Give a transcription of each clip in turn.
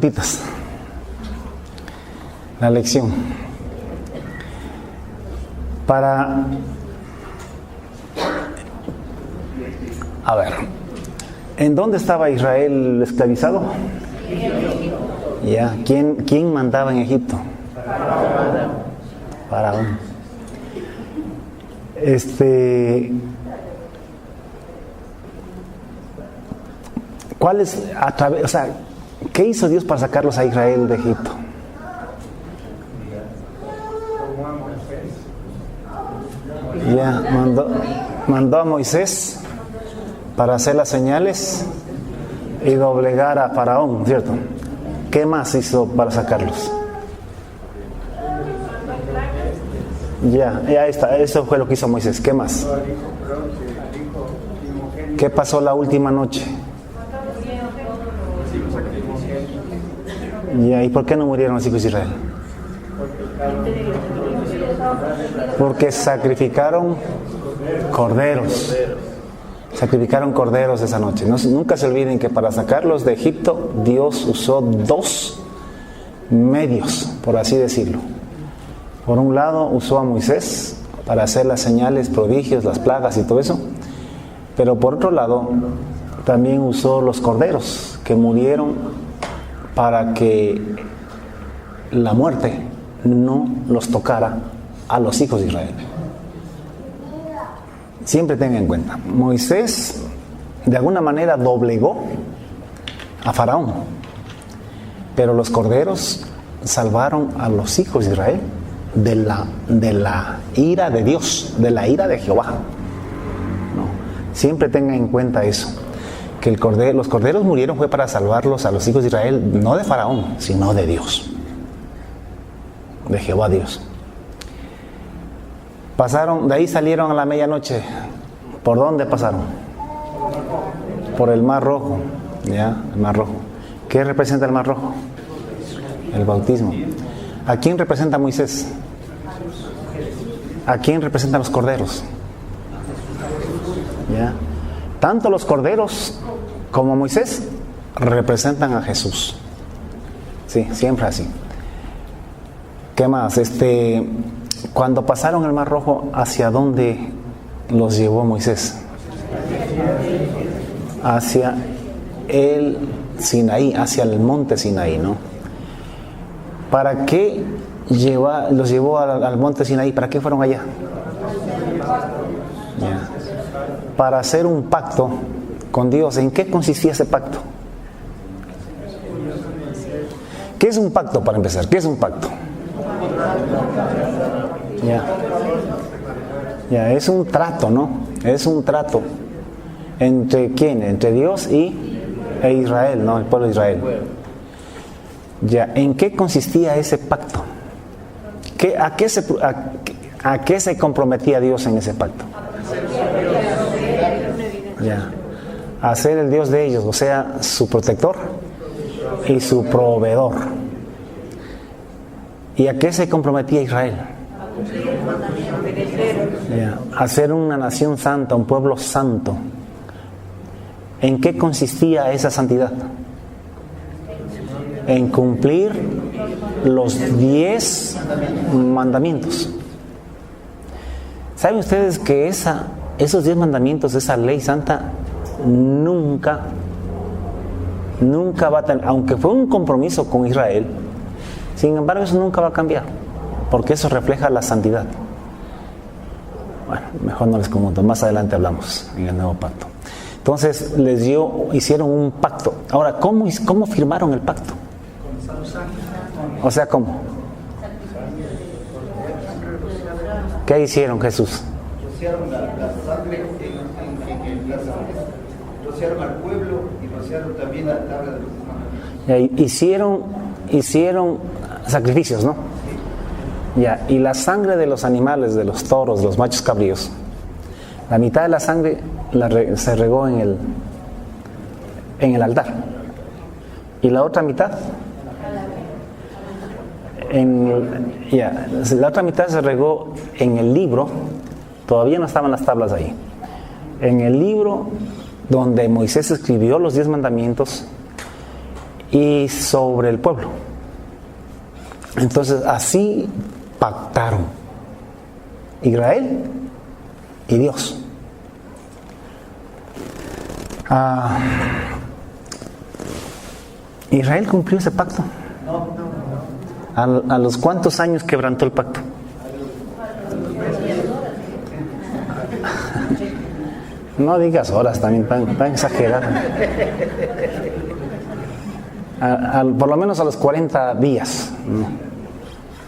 preguntitas. La lección. A ver, ¿en dónde estaba Israel esclavizado? Ya, ¿quién mandaba en Egipto? Faraón. ¿Cuál es qué hizo Dios para sacarlos a Israel de Egipto? Ya, mandó a Moisés para hacer las señales y doblegar a Faraón, ¿cierto? ¿Qué más hizo para sacarlos? Ya está, eso fue lo que hizo Moisés. ¿Qué más? ¿Qué pasó la última noche? Ya, ¿y por qué no murieron los hijos de Israel? Porque sacrificaron corderos. Sacrificaron corderos esa noche. Nunca se olviden que para sacarlos de Egipto, Dios usó 2 medios, por así decirlo. Por un lado, usó a Moisés para hacer las señales, prodigios, las plagas y todo eso. Pero por otro lado, también usó los corderos que murieron para que la muerte no los tocara a los hijos de Israel. Siempre tengan en cuenta, Moisés de alguna manera doblegó a Faraón, pero los corderos salvaron a los hijos de Israel de la ira de Dios, de la ira de Jehová. No, siempre tengan en cuenta eso, que los corderos murieron fue para salvarlos a los hijos de Israel, no de Faraón, sino de Dios, de Jehová Dios. Pasaron, de ahí salieron a la medianoche. ¿Por dónde pasaron? Por el Mar Rojo. Ya, el Mar Rojo. ¿Qué representa el Mar Rojo? El bautismo. ¿A quién representa Moisés? ¿A quién representan los corderos? Ya. Tanto los corderos como Moisés representan a Jesús. Sí, siempre así. ¿Qué más? Cuando pasaron el Mar Rojo, ¿hacia dónde los llevó Moisés? Hacia el Sinaí, hacia el monte Sinaí, ¿no? ¿Para qué los llevó al monte Sinaí? ¿Para qué fueron allá? Ya. Para hacer un pacto con Dios. ¿En qué consistía ese pacto? ¿Qué es un pacto, para empezar? ¿Qué es un pacto? Ya, es un trato, ¿no? Es un trato. ¿Entre quién? Entre Dios e Israel, ¿no? El pueblo de Israel. Ya, ¿en qué consistía ese pacto? ¿A qué se comprometía Dios en ese pacto? Ya, a ser el Dios de ellos, o sea, su protector y su proveedor. ¿Y a qué se comprometía Israel? A ser una nación santa, un pueblo santo. ¿En qué consistía esa santidad? En cumplir los 10 mandamientos. ¿Saben ustedes que esos 10 mandamientos, esa ley santa, nunca va a tener, aunque fue un compromiso con Israel, sin embargo eso nunca va a cambiar, porque eso refleja la santidad? Bueno, mejor no les comento, más adelante hablamos en el nuevo pacto. Entonces hicieron un pacto. Ahora, ¿cómo firmaron el pacto? O sea, ¿cómo? ¿Qué hicieron, Jesús? Rociaron la sangre rociaron al pueblo y rociaron también la tabla de los mandamientos. Hicieron sacrificios, ¿no? Ya, y la sangre de los animales, de los toros, de los machos cabríos, la mitad de la sangre se regó en el altar, y la otra mitad la otra mitad se regó en el libro. Todavía no estaban las tablas ahí. En el libro donde Moisés escribió los 10 mandamientos, y sobre el pueblo. Entonces así pactaron Israel y Dios. ¿Israel cumplió ese pacto? ¿A los cuántos años quebrantó el pacto? No digas horas también, tan exagerado. Por lo menos a los 40 días, ¿no?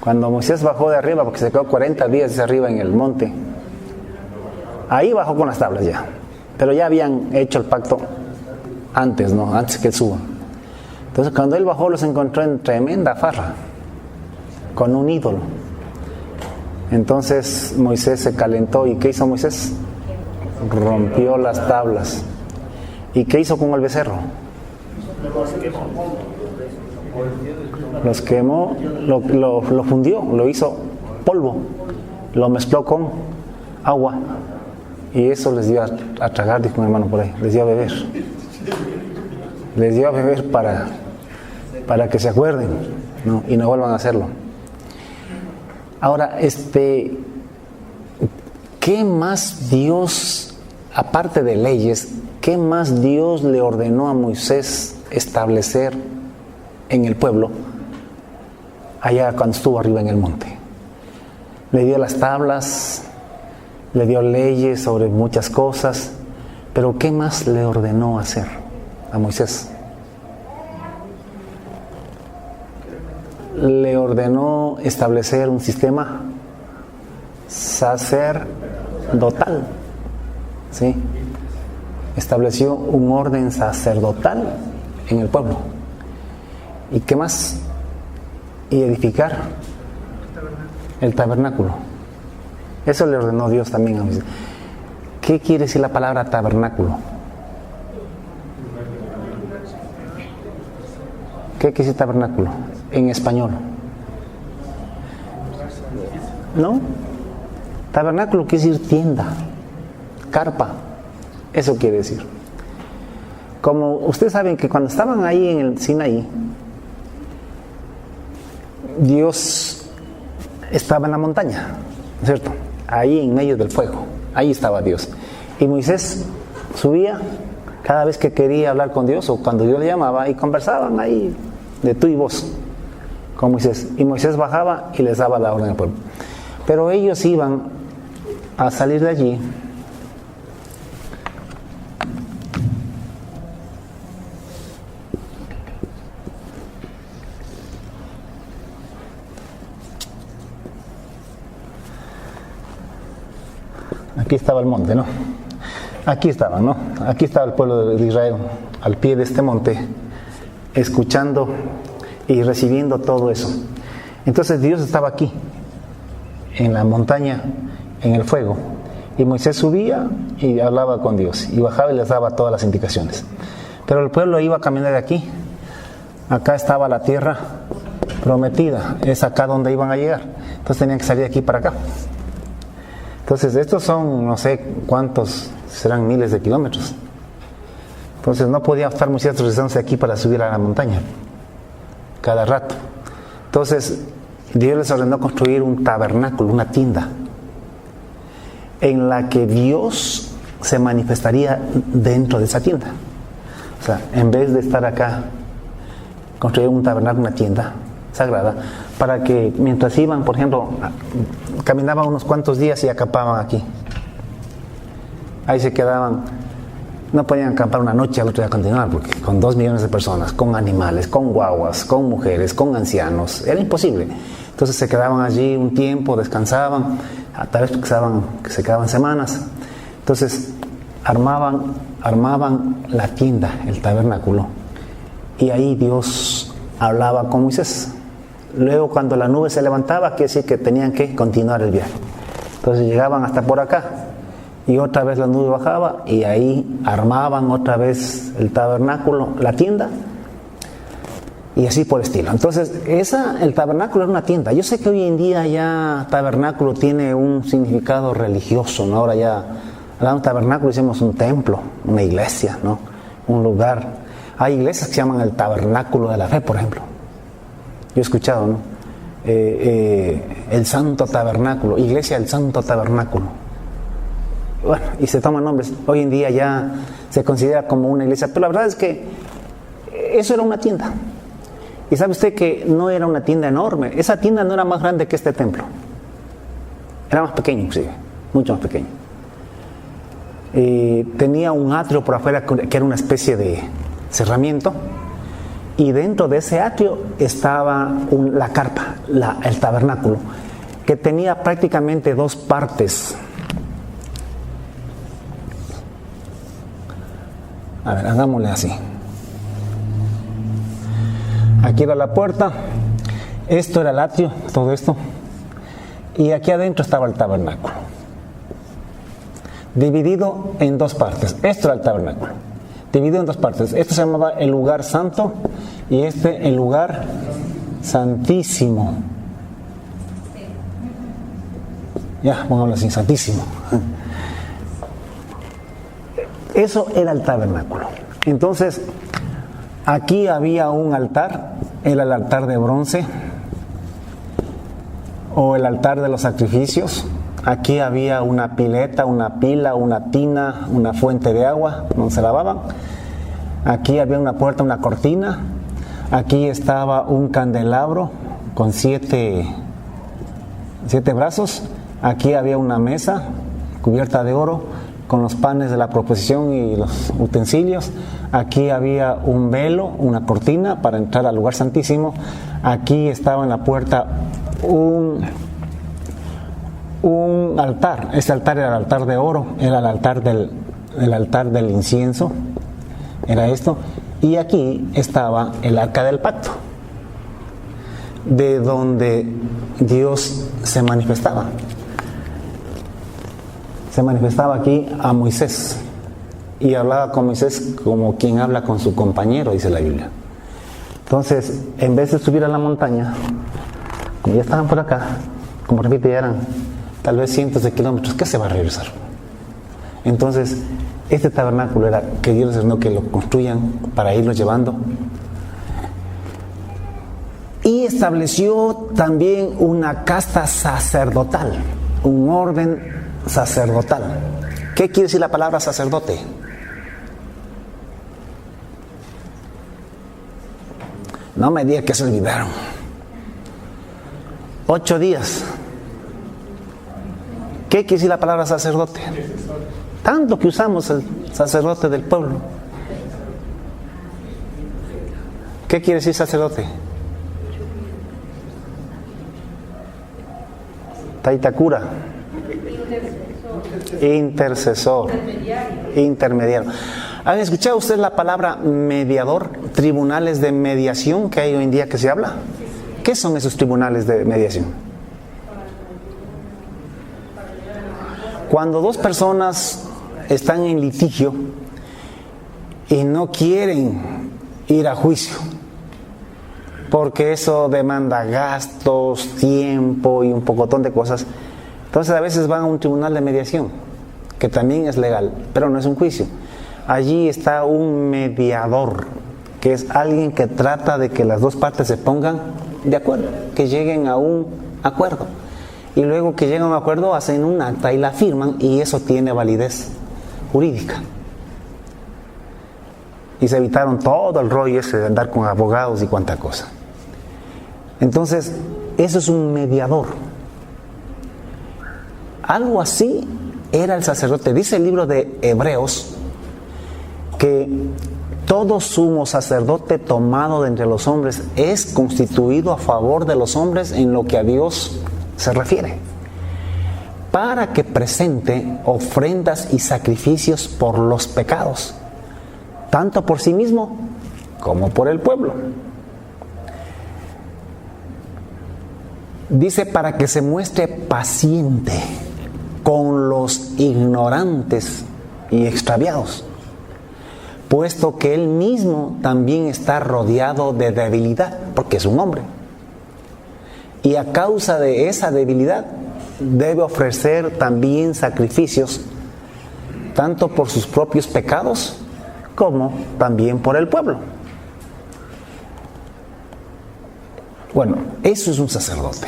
Cuando Moisés bajó de arriba, porque se quedó 40 días de arriba en el monte, ahí bajó con las tablas ya. Pero ya habían hecho el pacto antes, ¿no? Antes que él suba. Entonces cuando él bajó los encontró en tremenda farra, con un ídolo. Entonces Moisés se calentó. ¿Y qué hizo Moisés? Rompió las tablas. ¿Y qué hizo con el becerro? Los quemó, lo fundió, lo hizo polvo, lo mezcló con agua y eso les dio a tragar, dijo mi hermano por ahí, les dio a beber. Les dio a beber para que se acuerden, ¿no? Y no vuelvan a hacerlo. Ahora, ¿qué más Dios, aparte de leyes, qué más Dios le ordenó a Moisés establecer en el pueblo allá cuando estuvo arriba en el monte? Le dio las tablas, le dio leyes sobre muchas cosas, pero ¿qué más le ordenó hacer a Moisés? Le ordenó establecer un sistema sacerdotal, ¿sí? Estableció un orden sacerdotal en el pueblo. ¿Y qué más? Y edificar el tabernáculo. Eso le ordenó Dios también a Moisés. ¿Qué quiere decir la palabra tabernáculo? ¿Qué quiere decir tabernáculo en español? ¿No? Tabernáculo quiere decir tienda, carpa. Eso quiere decir. Como ustedes saben que cuando estaban ahí en el Sinaí, Dios estaba en la montaña, ¿no es cierto? Ahí en medio del fuego, ahí estaba Dios. Y Moisés subía cada vez que quería hablar con Dios o cuando Dios le llamaba y conversaban ahí de tú y vos con Moisés. Y Moisés bajaba y les daba la orden al pueblo. Pero ellos iban a salir de allí aquí estaba el monte, ¿no? Aquí estaba, ¿no? Aquí estaba el pueblo de Israel, al pie de este monte, escuchando y recibiendo todo eso. Entonces Dios estaba aquí, en la montaña, en el fuego, y Moisés subía y hablaba con Dios, y bajaba y les daba todas las indicaciones. Pero el pueblo iba caminando de aquí. Acá estaba la tierra prometida, es acá donde iban a llegar. Entonces tenían que salir de aquí para acá. Entonces estos son, no sé cuántos, serán miles de kilómetros. Entonces no podía estar Moisés regresándose aquí para subir a la montaña cada rato. Entonces Dios les ordenó construir un tabernáculo, una tienda, en la que Dios se manifestaría dentro de esa tienda. O sea, en vez de estar acá, construir un tabernáculo, una tienda sagrada, para que mientras iban, por ejemplo, caminaban unos cuantos días y acampaban aquí. Ahí se quedaban, no podían acampar una noche al otro día continuar, porque con 2 millones de personas, con animales, con guaguas, con mujeres, con ancianos, era imposible. Entonces se quedaban allí un tiempo, descansaban, tal vez que se quedaban semanas. Entonces armaban la tienda, el tabernáculo, y ahí Dios hablaba con Moisés. Luego cuando la nube se levantaba, quiere decir que tenían que continuar el viaje. Entonces llegaban hasta por acá y otra vez la nube bajaba y ahí armaban otra vez el tabernáculo, la tienda, y así por el estilo. Entonces el tabernáculo era una tienda. Yo sé que hoy en día ya tabernáculo tiene un significado religioso, ¿no? Ahora ya un tabernáculo decimos un templo, una iglesia, ¿no? Un lugar. Hay iglesias que se llaman el tabernáculo de la fe, por ejemplo. Yo he escuchado, ¿no? El Santo Tabernáculo, Iglesia del Santo Tabernáculo. Bueno, y se toman nombres. Hoy en día ya se considera como una iglesia, pero la verdad es que eso era una tienda. Y sabe usted que no era una tienda enorme. Esa tienda no era más grande que este templo. Era más pequeño, inclusive, mucho más pequeño. Tenía un atrio por afuera que era una especie de cerramiento. Y dentro de ese atrio estaba la carpa, el tabernáculo, que tenía prácticamente dos partes. A ver, hagámosle así. Aquí era la puerta, esto era el atrio, todo esto, y aquí adentro estaba el tabernáculo, dividido en dos partes. Esto era el tabernáculo, dividido en dos partes. Esto se llamaba el lugar santo y este el lugar santísimo. Ya, pongámoslo así, santísimo. Eso era el tabernáculo. Entonces, aquí había un altar, era el altar de bronce o el altar de los sacrificios. Aquí había una pileta, una pila, una tina, una fuente de agua donde se lavaban. Aquí había una puerta, una cortina. Aquí estaba un candelabro con siete brazos. Aquí había una mesa cubierta de oro con los panes de la proposición y los utensilios. Aquí había un velo, una cortina para entrar al lugar santísimo. Aquí estaba en la puerta un altar. Este altar era el altar de oro, era el altar del incienso, era esto. Y aquí estaba el arca del pacto, de donde Dios se manifestaba. Se manifestaba aquí a Moisés y hablaba con Moisés como quien habla con su compañero, dice la Biblia. Entonces, en vez de subir a la montaña, como ya estaban por acá, como repite, ya eran tal vez cientos de kilómetros, ¿qué se va a regresar? Entonces, este tabernáculo era que Dios les ordenó que lo construyan para irlos llevando. Y estableció también una casta sacerdotal, un orden sacerdotal. ¿Qué quiere decir la palabra sacerdote? No me diga que se olvidaron. 8 días. ¿Qué quiere decir la palabra sacerdote? Tanto que usamos el sacerdote del pueblo. ¿Qué quiere decir sacerdote? Taitakura. Intercesor. Intermediario. ¿Han escuchado ustedes la palabra mediador? Tribunales de mediación que hay hoy en día que se habla. ¿Qué son esos tribunales de mediación? Cuando dos personas están en litigio y no quieren ir a juicio, porque eso demanda gastos, tiempo y un pocotón de cosas, entonces a veces van a un tribunal de mediación, que también es legal, pero no es un juicio. Allí está un mediador, que es alguien que trata de que las dos partes se pongan de acuerdo, que lleguen a un acuerdo. Y luego que llegan a un acuerdo hacen un acta y la firman, y eso tiene validez jurídica. Y se evitaron todo el rollo ese de andar con abogados y cuánta cosa. Entonces, eso es un mediador. Algo así era el sacerdote. Dice el libro de Hebreos que todo sumo sacerdote tomado de entre los hombres es constituido a favor de los hombres en lo que a Dios se refiere, para que presente ofrendas y sacrificios por los pecados, tanto por sí mismo como por el pueblo. Dice, para que se muestre paciente con los ignorantes y extraviados, puesto que él mismo también está rodeado de debilidad, porque es un hombre. Y a causa de esa debilidad debe ofrecer también sacrificios, tanto por sus propios pecados como también por el pueblo. Bueno, eso es un sacerdote.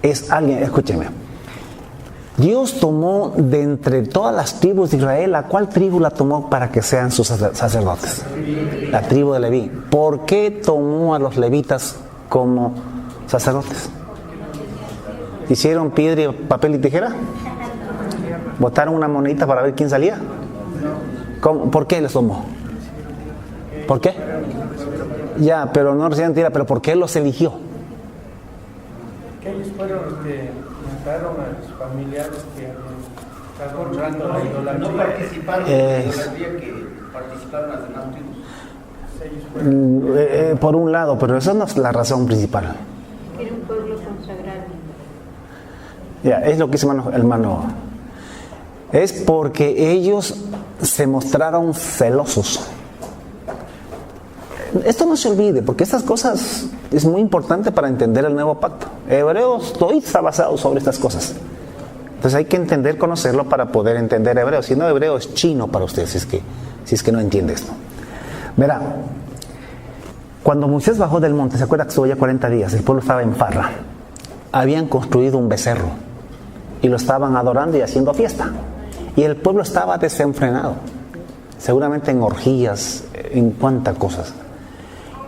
Es alguien, escúcheme. Dios tomó de entre todas las tribus de Israel, ¿a cuál tribu la tomó para que sean sus sacerdotes? La tribu de Leví. ¿Por qué tomó a los levitas como sacerdotes? ¿Hicieron piedra, papel y tijera? ¿Botaron una monedita para ver quién salía? ¿Cómo? ¿Por qué les tomó? ¿Por qué? Ya, pero no recibieron tierra, pero ¿por qué los eligió? Que ellos fueron los que mataron a los familiares que estaban honrando la idolatría. No participaron en la idolatría que participaron las demás tribus. Por un lado, pero eso no es la razón principal. Era un pueblo consagrado. Ya, es lo que dice hermano. Es porque ellos se mostraron celosos. Esto no se olvide, porque estas cosas es muy importante para entender el nuevo pacto. Hebreos, todo está basado sobre estas cosas. Entonces hay que entender, conocerlo para poder entender hebreo. Si no, hebreo es chino para usted, si es que no entiende esto. Verá, cuando Moisés bajó del monte, ¿se acuerda que estuvo ya 40 días? El pueblo estaba en farra. Habían construido un becerro y lo estaban adorando y haciendo fiesta. Y el pueblo estaba desenfrenado, seguramente en orgías, en cuantas cosas.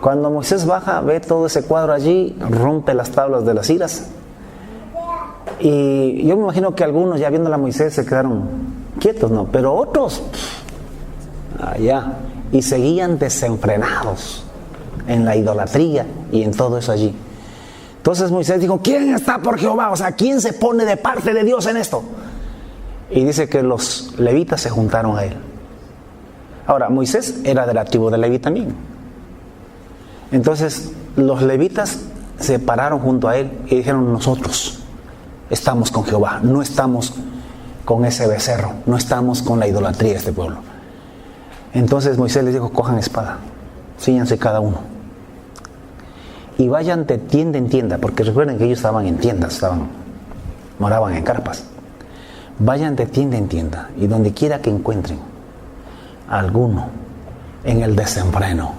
Cuando Moisés baja, ve todo ese cuadro allí, rompe las tablas de las iras. Y yo me imagino que algunos, ya viendo a Moisés, se quedaron quietos, ¿no? Pero otros, allá, y seguían desenfrenados en la idolatría y en todo eso allí. Entonces Moisés dijo, ¿quién está por Jehová? O sea, ¿quién se pone de parte de Dios en esto? Y dice que los levitas se juntaron a él. Ahora, Moisés era de la tribu de Leví también. Entonces, los levitas se pararon junto a él y dijeron, nosotros estamos con Jehová, no estamos con ese becerro, no estamos con la idolatría de este pueblo. Entonces Moisés les dijo, cojan espada, cíñanse cada uno y vayan de tienda en tienda, porque recuerden que ellos estaban en tiendas, moraban en carpas. Vayan de tienda en tienda y donde quiera que encuentren a alguno en el desenfreno,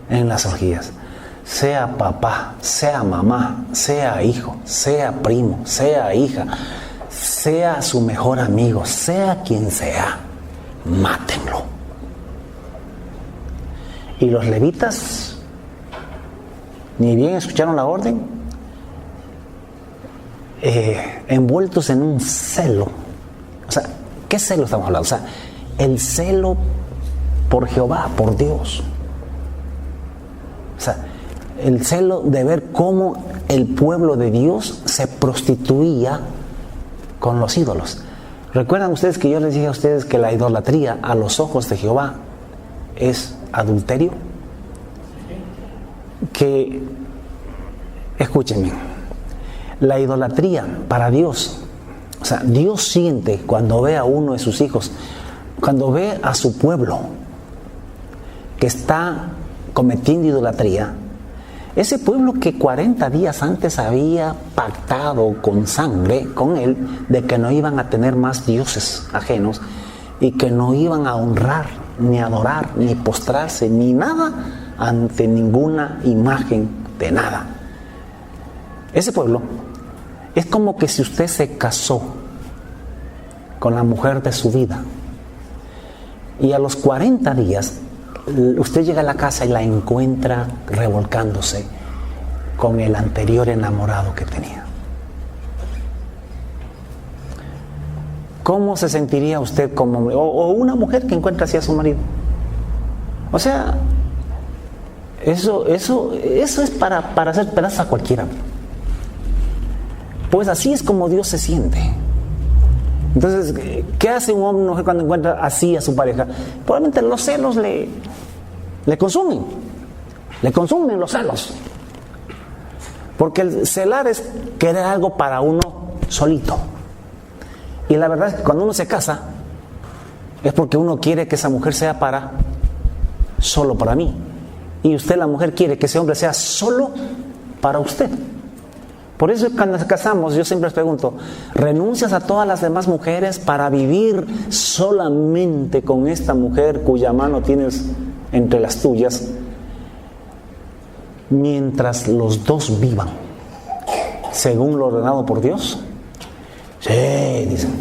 en las orgías, sea papá, sea mamá, sea hijo, sea primo, sea hija, sea su mejor amigo, sea quien sea, mátenlo. Y los levitas ni bien escucharon la orden, envueltos en un celo. O sea, ¿qué celo estamos hablando? O sea, el celo por Jehová, por Dios. O sea, el celo de ver cómo el pueblo de Dios se prostituía con los ídolos. ¿Recuerdan ustedes que yo les dije a ustedes que la idolatría a los ojos de Jehová es adulterio? Que, escúchenme, la idolatría para Dios, o sea, Dios siente cuando ve a uno de sus hijos, cuando ve a su pueblo que está cometiendo idolatría, ese pueblo que 40 días antes había pactado con sangre con él de que no iban a tener más dioses ajenos y que no iban a honrar, ni adorar, ni postrarse, ni nada ante ninguna imagen de nada. Ese pueblo es como que si usted se casó con la mujer de su vida y a los 40 días usted llega a la casa y la encuentra revolcándose con el anterior enamorado que tenía. ¿Cómo se sentiría usted como hombre? O una mujer que encuentra así a su marido. O sea, eso es para hacer pedazos a cualquiera. Pues así es como Dios se siente. Entonces, ¿qué hace un hombre o mujer cuando encuentra así a su pareja? Probablemente los celos le consumen. Le consumen los celos. Porque el celar es querer algo para uno solito. Y la verdad es que cuando uno se casa, es porque uno quiere que esa mujer sea solo para mí. Y usted, la mujer, quiere que ese hombre sea solo para usted. Por eso cuando nos casamos, yo siempre les pregunto, ¿renuncias a todas las demás mujeres para vivir solamente con esta mujer cuya mano tienes entre las tuyas, mientras los dos vivan según lo ordenado por Dios? Sí, dicen.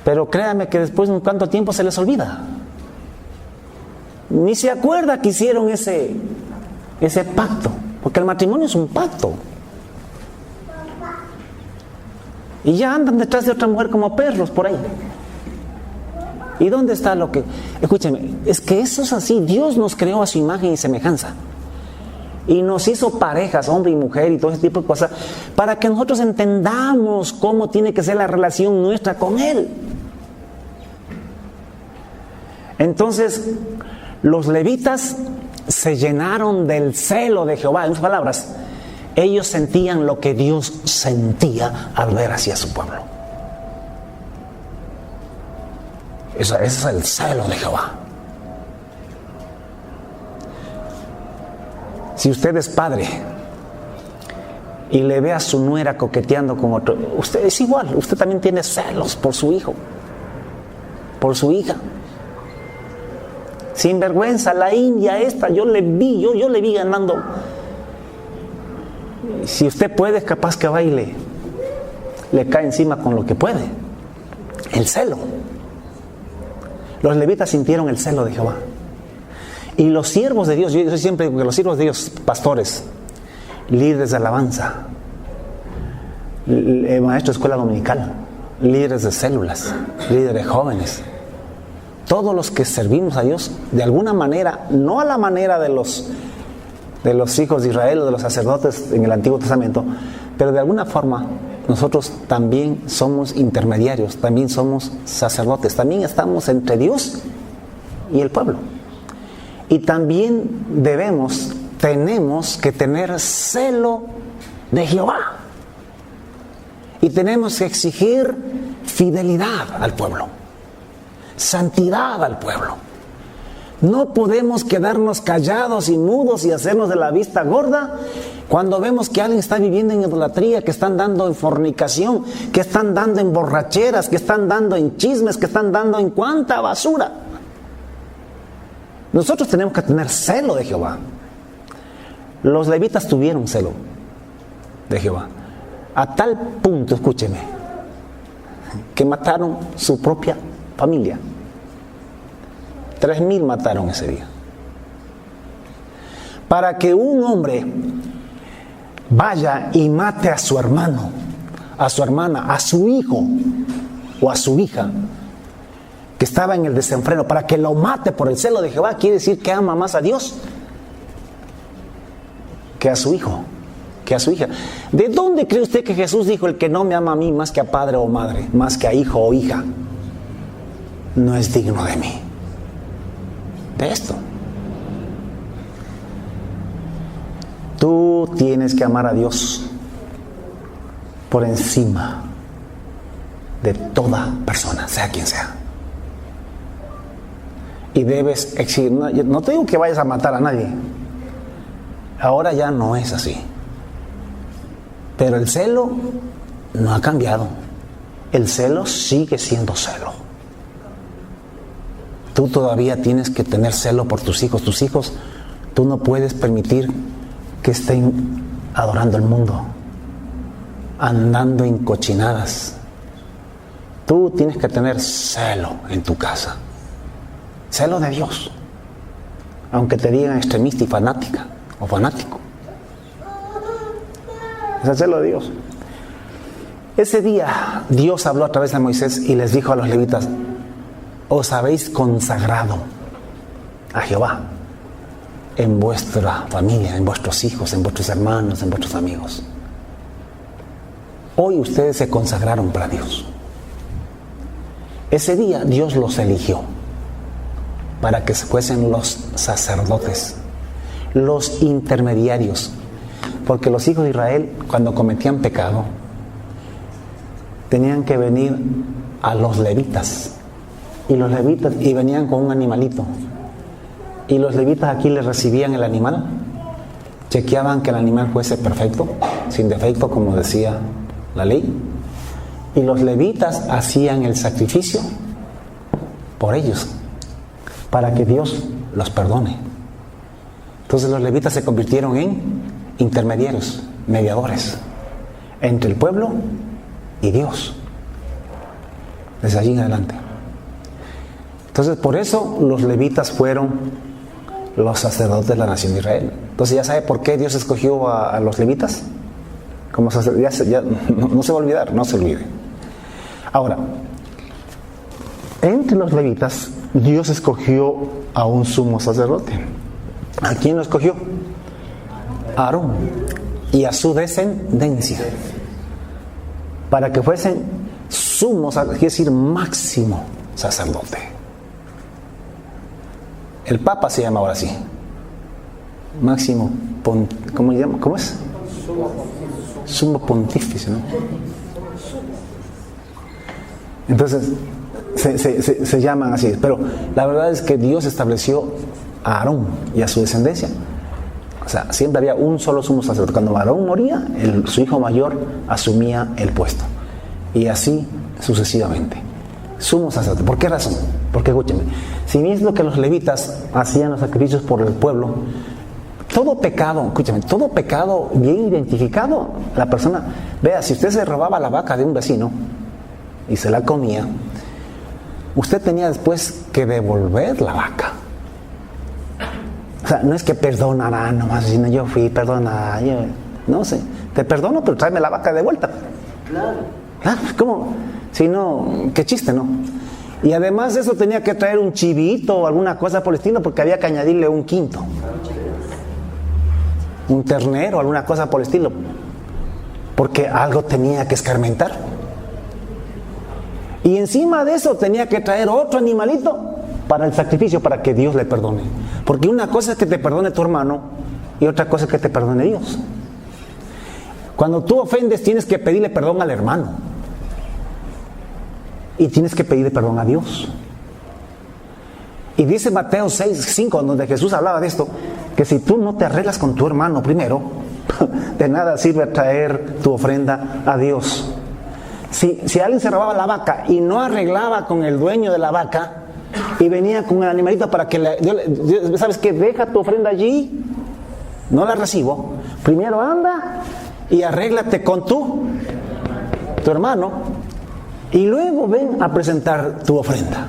Pero créanme que después de un cuánto tiempo se les olvida. Ni se acuerda que hicieron ese pacto, porque el matrimonio es un pacto. Y ya andan detrás de otra mujer como perros por ahí. ¿Y dónde está lo que...? Escúcheme, es que eso es así. Dios nos creó a su imagen y semejanza. Y nos hizo parejas, hombre y mujer y todo ese tipo de cosas, para que nosotros entendamos cómo tiene que ser la relación nuestra con Él. Entonces, los levitas se llenaron del celo de Jehová. En otras palabras, ellos sentían lo que Dios sentía al ver hacia su pueblo. Ese es el celo de Jehová. Si usted es padre y le ve a su nuera coqueteando con otro, usted es igual, usted también tiene celos por su hijo, por su hija. Sin vergüenza, la india esta, yo le vi ganando. Si usted puede, es capaz que baile, le cae encima con lo que puede. El celo. Los levitas sintieron el celo de Jehová. Y los siervos de Dios, yo siempre digo que los siervos de Dios, pastores, líderes de alabanza, maestros de escuela dominical, líderes de células, líderes de jóvenes, todos los que servimos a Dios de alguna manera, no a la manera de los hijos de Israel o de los sacerdotes en el Antiguo Testamento, pero de alguna forma nosotros también somos intermediarios, también somos sacerdotes, también estamos entre Dios y el pueblo. Y también tenemos que tener celo de Jehová. Y tenemos que exigir fidelidad al pueblo, santidad al pueblo. No podemos quedarnos callados y mudos y hacernos de la vista gorda cuando vemos que alguien está viviendo en idolatría, que están dando en fornicación, que están dando en borracheras, que están dando en chismes, que están dando en cuánta basura. Nosotros tenemos que tener celo de Jehová. Los levitas tuvieron celo de Jehová. A tal punto, escúcheme, que mataron su propia familia. 3,000 mataron ese día. Para que un hombre vaya y mate a su hermano, a su hermana, a su hijo o a su hija, que estaba en el desenfreno, para que lo mate por el celo de Jehová, quiere decir que ama más a Dios que a su hijo, que a su hija. ¿De dónde cree usted que Jesús dijo: el que no me ama a mí más que a padre o madre, más que a hijo o hija, no es digno de mí? De esto. Tú tienes que amar a Dios por encima de toda persona, sea quien sea. Y debes exigir, no te digo que vayas a matar a nadie, ahora ya no es así, pero el celo no ha cambiado. El celo sigue siendo celo. Tú todavía tienes que tener celo por tus hijos. Tus hijos, tú no puedes permitir que estén adorando el mundo, andando en cochinadas. Tú tienes que tener celo en tu casa. Celo de Dios, aunque te digan extremista y fanática o fanático. Es el celo de Dios. Ese día Dios habló a través de Moisés y les dijo a los levitas: os habéis consagrado a Jehová en vuestra familia, en vuestros hijos, en vuestros hermanos, en vuestros amigos. Hoy ustedes se consagraron para Dios. Ese día Dios los eligió para que fuesen los sacerdotes, los intermediarios, porque los hijos de Israel, cuando cometían pecado, tenían que venir a los levitas, y venían con un animalito, y los levitas aquí les recibían el animal chequeaban que el animal fuese perfecto, sin defecto, como decía la ley. Y los levitas hacían el sacrificio por ellos, para que Dios los perdone. Entonces los levitas se convirtieron en intermediarios, mediadores, entre el pueblo y Dios, desde allí en adelante. Entonces por eso los levitas fueron los sacerdotes de la nación de Israel. Entonces ya sabe por qué Dios escogió a los levitas como sacerdotes. No se va a olvidar, no se olvide. Ahora, entre los levitas Dios escogió a un sumo sacerdote. ¿A quién lo escogió? A Aarón y a su descendencia, para que fuesen sumos, quiere decir máximo sacerdote. El Papa se llama ahora así, máximo, ¿cómo se llama? ¿Cómo es? Sumo pontífice, ¿no? Entonces se llaman así, pero la verdad es que Dios estableció a Aarón y a su descendencia. O sea, siempre había un solo sumo sacerdote. Cuando Aarón moría, su hijo mayor asumía el puesto. Y así sucesivamente. Sumo sacerdote. ¿Por qué razón? Porque escúchenme, si bien es lo que los levitas hacían los sacrificios por el pueblo, todo pecado, escúchame, todo pecado bien identificado, la persona, vea, si usted se robaba la vaca de un vecino y se la comía, usted tenía después que devolver la vaca. O sea, no es que perdonará nomás, sino yo fui, perdona, yo, no sé, te perdono, pero tráeme la vaca de vuelta. Claro, ¿cómo? Si no, qué chiste, ¿no? Y además de eso tenía que traer un chivito o alguna cosa por el estilo, porque había que añadirle un quinto. Un ternero, alguna cosa por el estilo. Porque algo tenía que escarmentar. Y encima de eso tenía que traer otro animalito para el sacrificio, para que Dios le perdone. Porque una cosa es que te perdone tu hermano y otra cosa es que te perdone Dios. Cuando tú ofendes tienes que pedirle perdón al hermano y tienes que pedirle perdón a Dios. Y dice Mateo 6:5, donde Jesús hablaba de esto, que si tú no te arreglas con tu hermano primero, de nada sirve traer tu ofrenda a Dios. Si alguien se robaba la vaca y no arreglaba con el dueño de la vaca y venía con el animalito para que ¿sabes qué? Deja tu ofrenda allí, no la recibo. Primero anda y arréglate con tu hermano y luego ven a presentar tu ofrenda.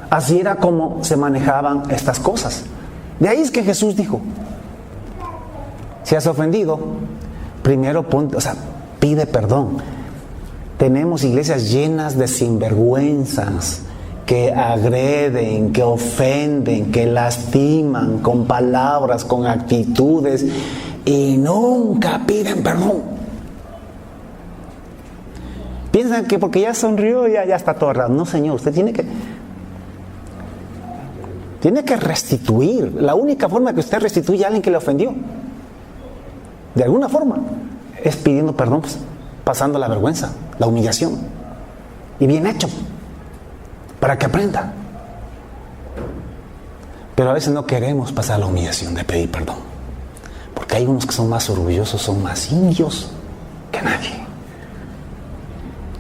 Así era como se manejaban estas cosas. De ahí es que Jesús dijo: si has ofendido, primero pide perdón. Tenemos iglesias llenas de sinvergüenzas que agreden, que ofenden, que lastiman con palabras, con actitudes y nunca piden perdón. Piensan que porque ya sonrió ya está todo arreglado. No, señor, usted tiene que restituir. La única forma que usted restituye a alguien que le ofendió, de alguna forma, es pidiendo perdón, pues, pasando la vergüenza, la humillación. Y bien hecho, para que aprenda. Pero a veces no queremos pasar la humillación de pedir perdón, porque hay unos que son más orgullosos, son más indios que nadie,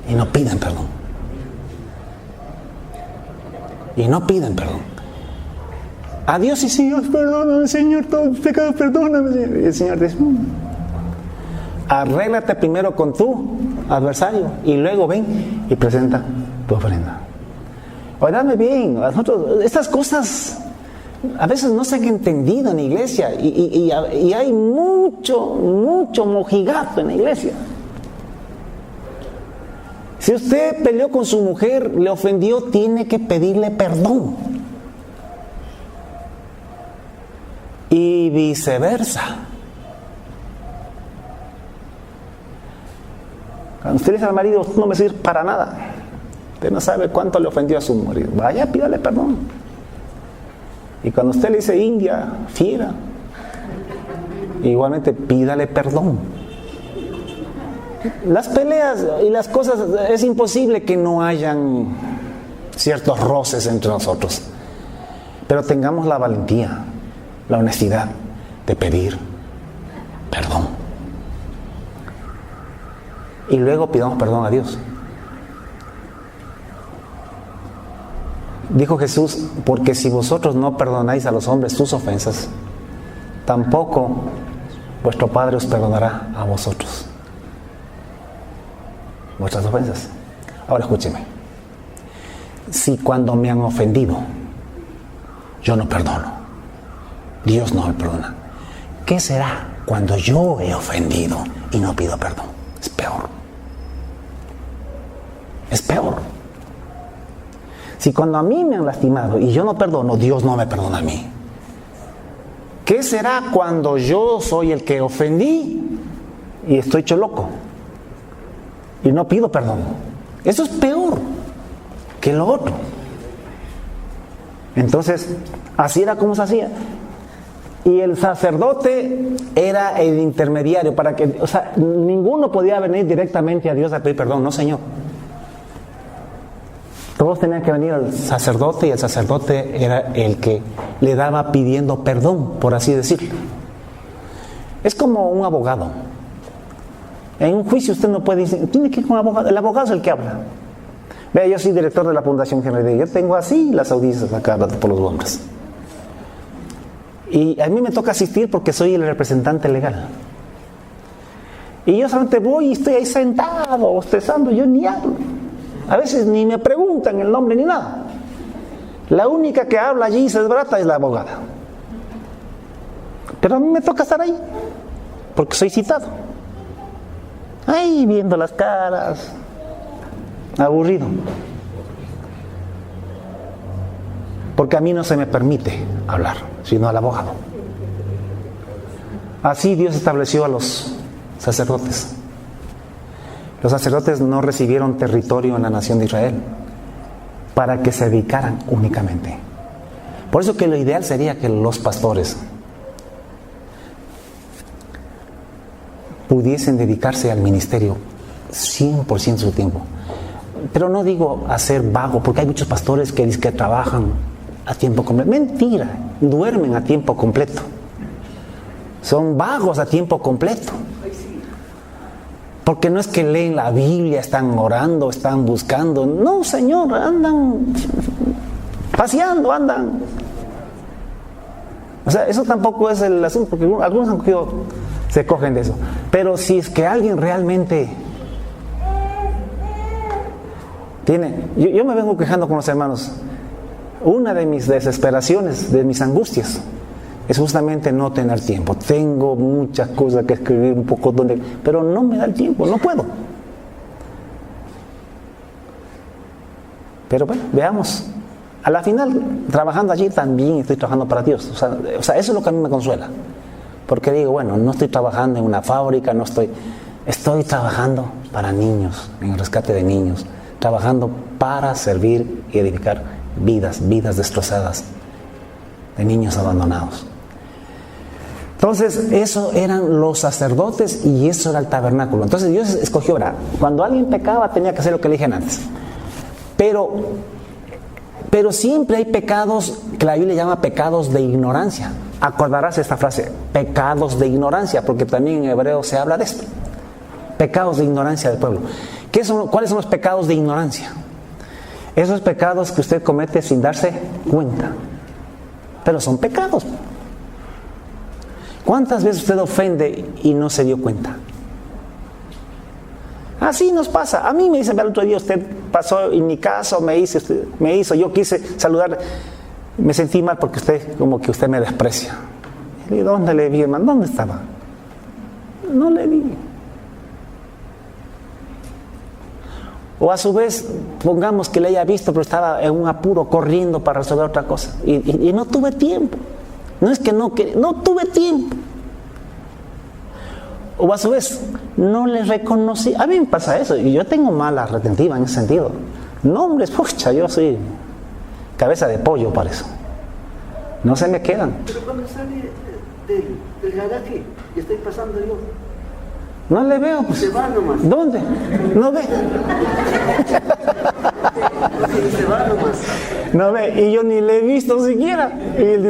y no piden perdón. Y no piden perdón. A Dios sí, Señor, perdóname, Señor, todos los pecados, perdóname, Señor. Y el Señor dice: arréglate primero con tu adversario y luego ven y presenta tu ofrenda. Oiganme bien, estas cosas a veces no se han entendido en la iglesia y hay mucho mojigato en la iglesia. Si usted peleó con su mujer, le ofendió, tiene que pedirle perdón. Y viceversa. Cuando usted le dice al marido: usted no me sirve para nada, usted no sabe cuánto le ofendió a su marido, vaya, pídale perdón. Y cuando usted le dice india, fiera, igualmente pídale perdón. Las peleas y las cosas, es imposible que no hayan ciertos roces entre nosotros, pero tengamos la valentía, la honestidad de pedir perdón. Y luego pidamos perdón a Dios. Dijo Jesús, porque si vosotros no perdonáis a los hombres sus ofensas, tampoco vuestro Padre os perdonará a vosotros vuestras ofensas. Ahora escúcheme. Si cuando me han ofendido yo no perdono, Dios no me perdona, ¿qué será cuando yo he ofendido y no pido perdón? Es peor. Es peor. Si cuando a mí me han lastimado y yo no perdono, Dios no me perdona a mí, ¿qué será cuando yo soy el que ofendí y estoy hecho loco y no pido perdón? Eso es peor que lo otro. Entonces, así era como se hacía. Y el sacerdote era el intermediario para que, o sea, ninguno podía venir directamente a Dios a pedir perdón, no, Señor. Todos tenían que venir al sacerdote y el sacerdote era el que le daba pidiendo perdón, por así decirlo. Es como un abogado. En un juicio usted no puede decir, tiene que ir con un abogado. El abogado es el que habla. Vea, yo soy director de la Fundación Henry Day. Yo tengo así las audiencias acá por los hombres. Y a mí me toca asistir porque soy el representante legal. Y yo solamente voy y estoy ahí sentado, bostezando, yo ni hablo. A veces ni me preguntan el nombre ni nada. La única que habla allí y se desbarata es la abogada. Pero a mí me toca estar ahí, porque soy citado. Ahí viendo las caras, aburrido. Porque a mí no se me permite hablar, sino al abogado. Así Dios estableció a los sacerdotes. Los sacerdotes no recibieron territorio en la nación de Israel para que se dedicaran únicamente. Por eso que lo ideal sería que los pastores pudiesen dedicarse al ministerio 100% de su tiempo. Pero no digo hacer vago, porque hay muchos pastores que dicen que trabajan a tiempo completo. Mentira, duermen a tiempo completo. Son vagos a tiempo completo. Porque no es que leen la Biblia, están orando, están buscando. No, Señor, andan paseando, andan. O sea, eso tampoco es el asunto, porque algunos se cogen de eso. Pero si es que alguien realmente tiene... Yo me vengo quejando con los hermanos. Una de mis desesperaciones, de mis angustias, es justamente no tener tiempo. Tengo muchas cosas que escribir, un poco pero no me da el tiempo, no puedo. Pero bueno, veamos. A la final, trabajando allí también estoy trabajando para Dios. O sea, eso es lo que a mí me consuela. Porque digo, bueno, no estoy trabajando en una fábrica, estoy trabajando para niños, en el rescate de niños, trabajando para servir y edificar vidas destrozadas de niños abandonados. Entonces, eso eran los sacerdotes y eso era el tabernáculo. Entonces, Dios escogió, ahora, cuando alguien pecaba tenía que hacer lo que le dije antes. Pero siempre hay pecados que la Biblia llama pecados de ignorancia. Acordarás esta frase, pecados de ignorancia, porque también en hebreo se habla de esto. Pecados de ignorancia del pueblo. ¿Cuáles son los pecados de ignorancia? Esos pecados que usted comete sin darse cuenta. Pero son pecados. ¿Cuántas veces usted ofende y no se dio cuenta? Así nos pasa. A mí me dicen el otro día, usted pasó en mi casa, me hizo, yo quise saludar, me sentí mal porque usted me desprecia. ¿Y dónde le vi, hermano? ¿Dónde estaba? No le vi. O a su vez, pongamos que le haya visto, pero estaba en un apuro corriendo para resolver otra cosa. Y no tuve tiempo. No es que no tuve tiempo. O a su vez, no le reconocí. A mí me pasa eso, y yo tengo mala retentiva en ese sentido. Nombres, pucha, yo soy cabeza de pollo para eso. No se me quedan. Pero cuando sale del garaje y estoy pasando yo, No le veo, pues. Se va nomás. ¿Dónde? No ve. Se va nomás. No ve, y yo ni le he visto siquiera. Y él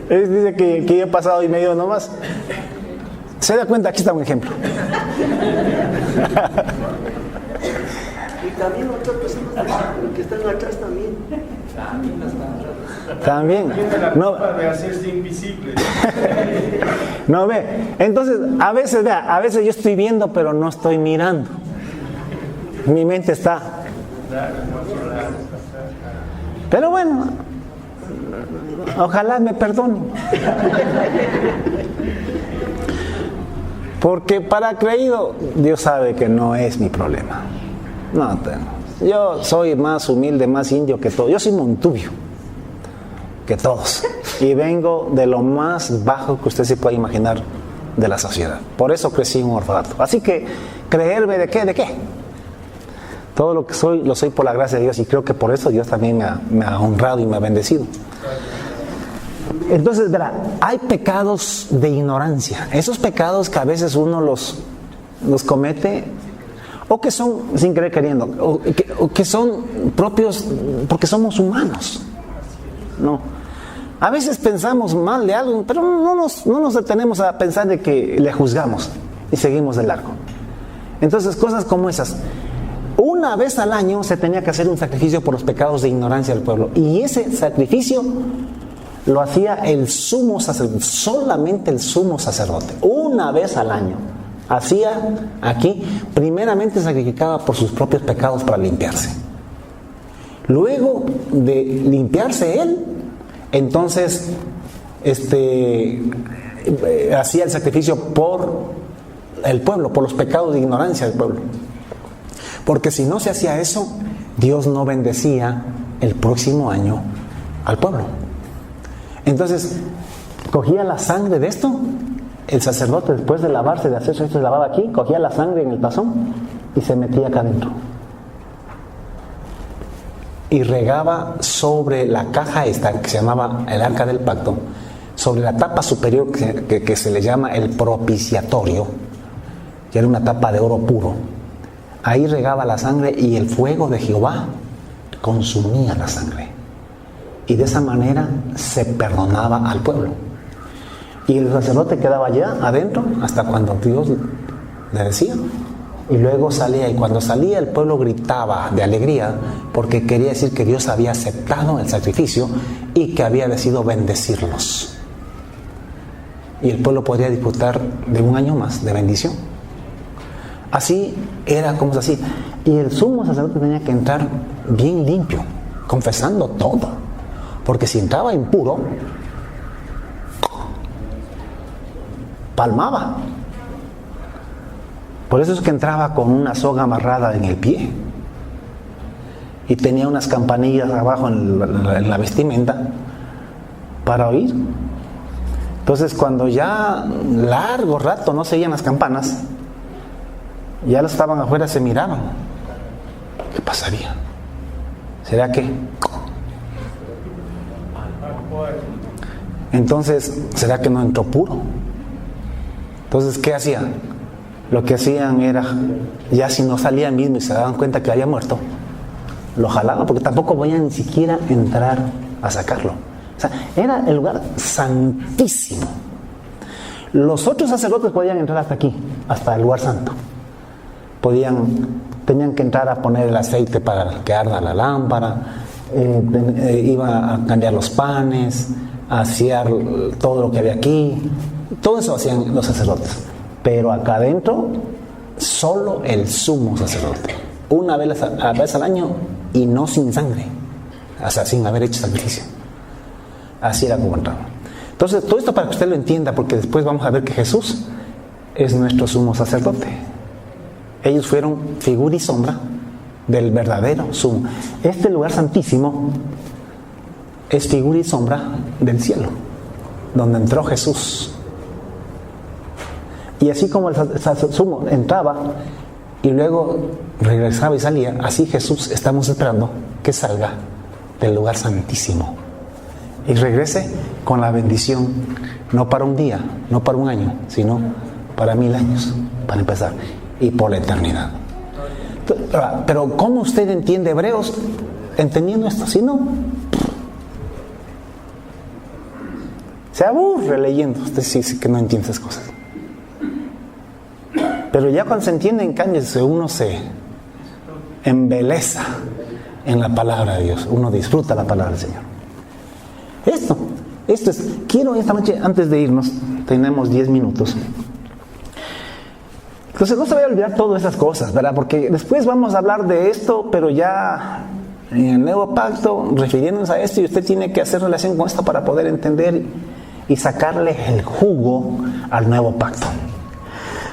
dice que ya he pasado y medio nomás. Se da cuenta, aquí está un ejemplo. Y también otras personas que están atrás también. También. No, De hacerse invisible. no ve. Entonces, a veces yo estoy viendo, pero no estoy mirando. Mi mente está. Pero bueno, ojalá me perdone. Porque para creído, Dios sabe que no es mi problema. No tengo. Yo soy más humilde, más indio que todos. Yo soy montubio que todos. Y vengo de lo más bajo que usted se pueda imaginar de la sociedad. Por eso crecí en un orfanato. Así que, ¿creerme de qué? ¿De qué? Todo lo que soy, lo soy por la gracia de Dios. Y creo que por eso Dios también me ha honrado y me ha bendecido. Entonces, verá, hay pecados de ignorancia. Esos pecados que a veces uno los comete, o que son sin querer queriendo, o que son propios porque somos humanos. No. A veces pensamos mal de algo, pero no nos detenemos a pensar de que le juzgamos y seguimos de largo. Entonces, cosas como esas. Una vez al año se tenía que hacer un sacrificio por los pecados de ignorancia del pueblo. Y ese sacrificio lo hacía el sumo sacerdote, solamente el sumo sacerdote. Una vez al año. Hacía aquí, primeramente sacrificaba por sus propios pecados para limpiarse. Luego de limpiarse él, entonces hacía el sacrificio por el pueblo, por los pecados de ignorancia del pueblo. Porque si no se hacía eso, Dios no bendecía el próximo año al pueblo. Entonces, cogía la sangre de esto, el sacerdote después de lavarse, de hacerse esto, se lavaba aquí, cogía la sangre en el tazón y se metía acá adentro. Y regaba sobre la caja esta, que se llamaba el arca del pacto, sobre la tapa superior que se le llama el propiciatorio, que era una tapa de oro puro. Ahí regaba la sangre y el fuego de Jehová consumía la sangre. Y de esa manera se perdonaba al pueblo. Y el sacerdote quedaba allá adentro hasta cuando Dios le decía. Y luego salía, y cuando salía el pueblo gritaba de alegría porque quería decir que Dios había aceptado el sacrificio y que había decidido bendecirlos. Y el pueblo podría disfrutar de un año más de bendición. Así era como se hacía. Y el sumo sacerdote tenía que entrar bien limpio, confesando todo. Porque si entraba impuro, palmaba. Por eso es que entraba con una soga amarrada en el pie. Y tenía unas campanillas abajo en la vestimenta para oír. Entonces, cuando ya largo rato no se oían las campanas, ya los estaban afuera, se miraban. ¿Qué pasaría? ¿Será que? Entonces, ¿será que no entró puro? Entonces, ¿qué hacían? Lo que hacían era, ya si no salía mismo y se daban cuenta que había muerto, lo jalaban, porque tampoco podían ni siquiera entrar a sacarlo. O sea, era el lugar santísimo. Los otros sacerdotes podían entrar hasta aquí, hasta el lugar santo. Tenían que entrar a poner el aceite para que arda la lámpara, iba a cambiar los panes, a asear todo lo que había aquí. Todo eso hacían los sacerdotes. Pero acá adentro, solo el sumo sacerdote. Una vez al año y no sin sangre. O sea, sin haber hecho sacrificio. Así era como entraba. Entonces, todo esto para que usted lo entienda, porque después vamos a ver que Jesús es nuestro sumo sacerdote. Ellos fueron figura y sombra del verdadero sumo. Este lugar santísimo es figura y sombra del cielo, donde entró Jesús. Y así como el sumo entraba y luego regresaba y salía, así Jesús estamos esperando que salga del lugar santísimo y regrese con la bendición, no para un día, no para un año, sino para 1000 años, para empezar, y por la eternidad. Pero ¿cómo usted entiende Hebreos entendiendo esto? Si no, se aburre leyendo. Usted sí que no entiende esas cosas. Pero ya cuando se entiende, en cambio, uno se embeleza en la palabra de Dios. Uno disfruta la palabra del Señor. Esto es, quiero esta noche, antes de irnos, tenemos 10 minutos. Entonces no se vaya a olvidar todas esas cosas, ¿verdad? Porque después vamos a hablar de esto, pero ya en el nuevo pacto, refiriéndonos a esto, y usted tiene que hacer relación con esto para poder entender y sacarle el jugo al nuevo pacto.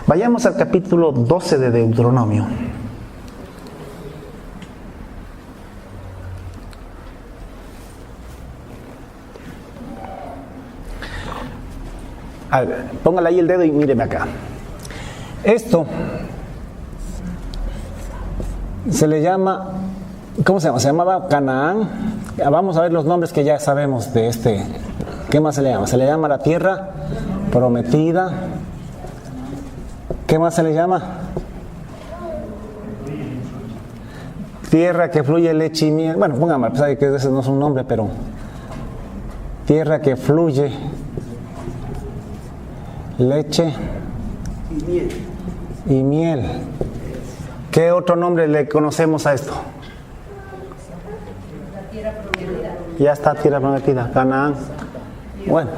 Vayamos al capítulo 12 de Deuteronomio. A ver, póngale ahí el dedo y míreme acá. Esto se le llama, ¿cómo se llama? Se llamaba Canaán. Vamos a ver los nombres que ya sabemos de este. ¿Qué más se le llama? Se le llama la tierra prometida. ¿Qué más se le llama? Tierra que fluye leche y miel. Bueno, póngame, a pesar de que ese no es un nombre, pero tierra que fluye leche y miel. ¿Qué otro nombre le conocemos a esto? Ya está, tierra prometida, Canaán. Bueno,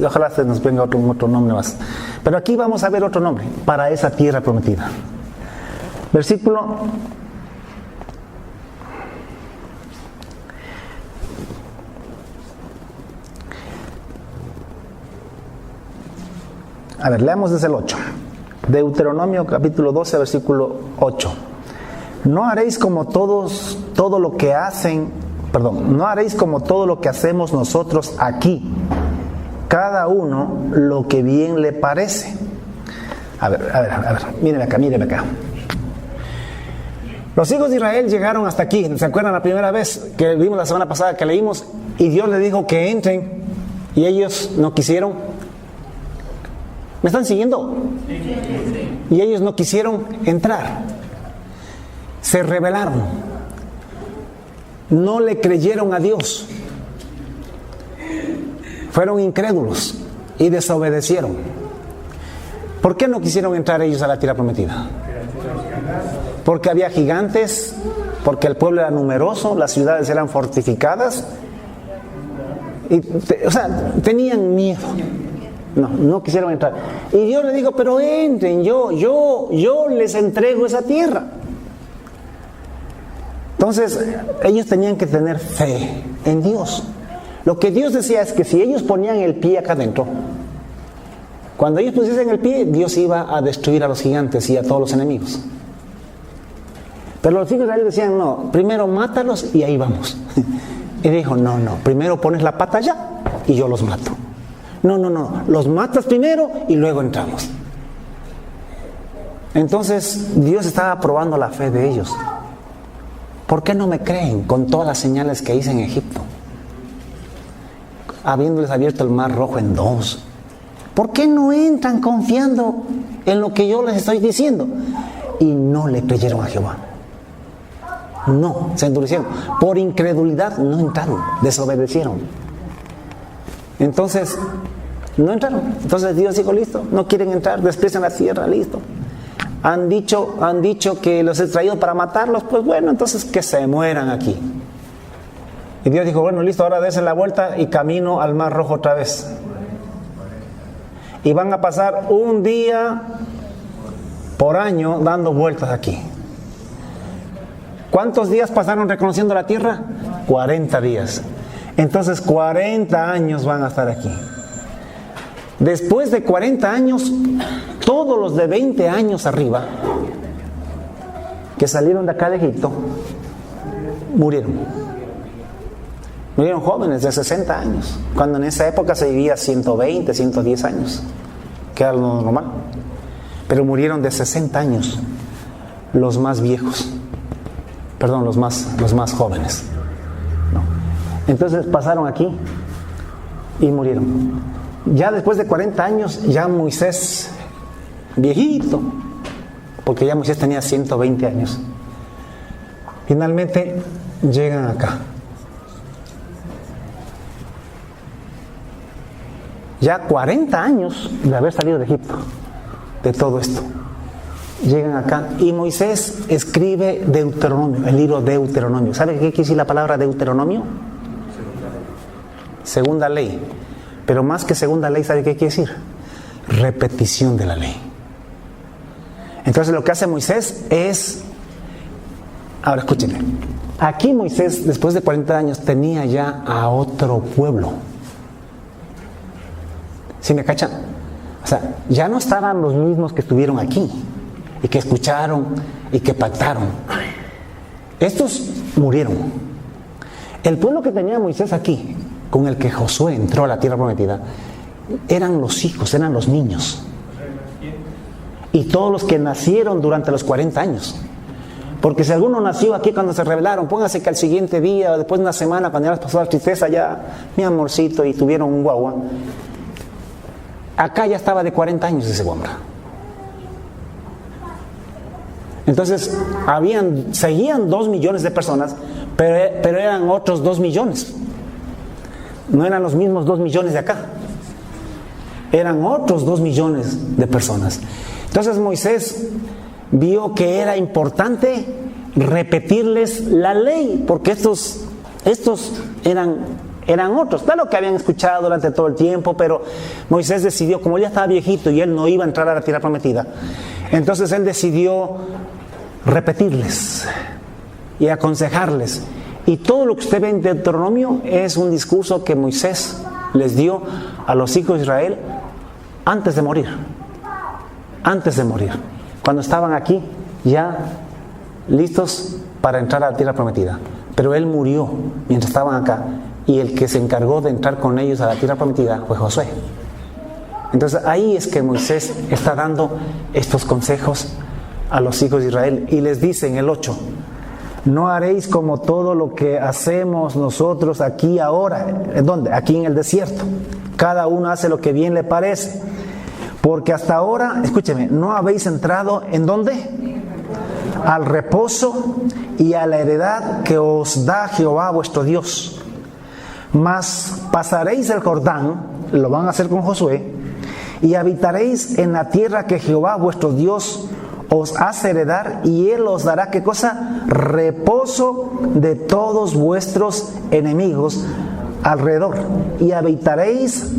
ojalá se nos venga otro nombre más. Pero aquí vamos a ver otro nombre para esa tierra prometida. Versículo 'leamos desde el 8. Deuteronomio capítulo 12, versículo 8. No haréis como todo lo que hacemos nosotros aquí, cada uno lo que bien le parece. A ver, míreme acá. Los hijos de Israel llegaron hasta aquí. ¿Se acuerdan la primera vez que vimos la semana pasada que leímos? Y Dios les dijo que entren y ellos no quisieron. ¿Me están siguiendo? Y ellos no quisieron entrar. Se rebelaron. No le creyeron a Dios. Fueron incrédulos y desobedecieron. ¿Por qué no quisieron entrar ellos a la tierra prometida? Porque había gigantes, porque el pueblo era numeroso, las ciudades eran fortificadas. Tenían miedo. No quisieron entrar. Y Dios les dijo, pero entren, yo les entrego esa tierra. Entonces, ellos tenían que tener fe en Dios. Lo que Dios decía es que si ellos ponían el pie acá adentro, cuando ellos pusiesen el pie, Dios iba a destruir a los gigantes y a todos los enemigos. Pero los hijos de Israel decían, no, primero mátalos y ahí vamos. Y dijo, no, primero pones la pata allá y yo los mato. No, los matas primero y luego entramos. Entonces Dios estaba probando la fe de ellos. ¿Por qué no me creen con todas las señales que hice en Egipto? Habiéndoles abierto el mar rojo en 2. ¿Por qué no entran confiando en lo que yo les estoy diciendo? Y no le creyeron a Jehová. No, se endurecieron. Por incredulidad no entraron, desobedecieron. Entonces, no entraron. Entonces Dios dijo, listo, no quieren entrar, desprecian la tierra, listo. Han dicho que los he traído para matarlos, pues bueno, entonces que se mueran aquí. Y Dios dijo, bueno, listo, ahora dense la vuelta y camino al mar rojo otra vez. Y van a pasar un día por año dando vueltas aquí. ¿Cuántos días pasaron reconociendo la tierra? 40 días. Entonces 40 años van a estar aquí. Después de 40 años, todos los de 20 años arriba, que salieron de acá de Egipto, murieron. Murieron jóvenes de 60 años, cuando en esa época se vivía 120, 110 años, que era lo normal. Pero murieron de 60 años, los más viejos. Perdón, los más jóvenes. No. Entonces pasaron aquí y murieron. Ya después de 40 años, ya Moisés viejito, porque ya Moisés tenía 120 años. Finalmente llegan acá. Ya 40 años de haber salido de Egipto, de todo esto. Llegan acá y Moisés escribe Deuteronomio, el libro Deuteronomio. ¿Sabe qué quiere decir la palabra Deuteronomio? Segunda ley. Pero más que segunda ley, ¿sabe qué quiere decir? Repetición de la ley. Entonces lo que hace Moisés es... Ahora escúchenme. Aquí Moisés, después de 40 años, tenía ya a otro pueblo. ¿Sí me cachan? O sea, ya no estaban los mismos que estuvieron aquí y que escucharon y que pactaron. Estos murieron. El pueblo que tenía Moisés aquí, con el que Josué entró a la tierra prometida, eran los hijos, eran los niños. Y todos los que nacieron durante los 40 años. Porque si alguno nació aquí cuando se rebelaron, póngase que al siguiente día o después de una semana, cuando ya les pasó la tristeza, ya, mi amorcito, y tuvieron un guagua. Acá ya estaba de 40 años ese hombre. Entonces, seguían 2 millones de personas, pero eran otros 2 millones. No eran los mismos 2 millones de acá. Eran otros 2 millones de personas. Entonces Moisés vio que era importante repetirles la ley, porque estos eran otros, claro que habían escuchado durante todo el tiempo, pero Moisés decidió, como él ya estaba viejito y él no iba a entrar a la tierra prometida, entonces él decidió repetirles y aconsejarles. Y todo lo que usted ve en Deuteronomio es un discurso que Moisés les dio a los hijos de Israel antes de morir. Antes de morir. Cuando estaban aquí ya listos para entrar a la tierra prometida. Pero él murió mientras estaban acá. Y el que se encargó de entrar con ellos a la tierra prometida fue Josué. Entonces ahí es que Moisés está dando estos consejos a los hijos de Israel. Y les dice en el 8: no haréis como todo lo que hacemos nosotros aquí ahora. ¿En dónde? Aquí en el desierto. Cada uno hace lo que bien le parece. Porque hasta ahora, escúcheme, no habéis entrado ¿en dónde? Al reposo y a la heredad que os da Jehová vuestro Dios. Mas pasaréis el Jordán, lo van a hacer con Josué, y habitaréis en la tierra que Jehová vuestro Dios os hace heredar, y Él os dará, ¿qué cosa? Reposo de todos vuestros enemigos alrededor, y habitaréis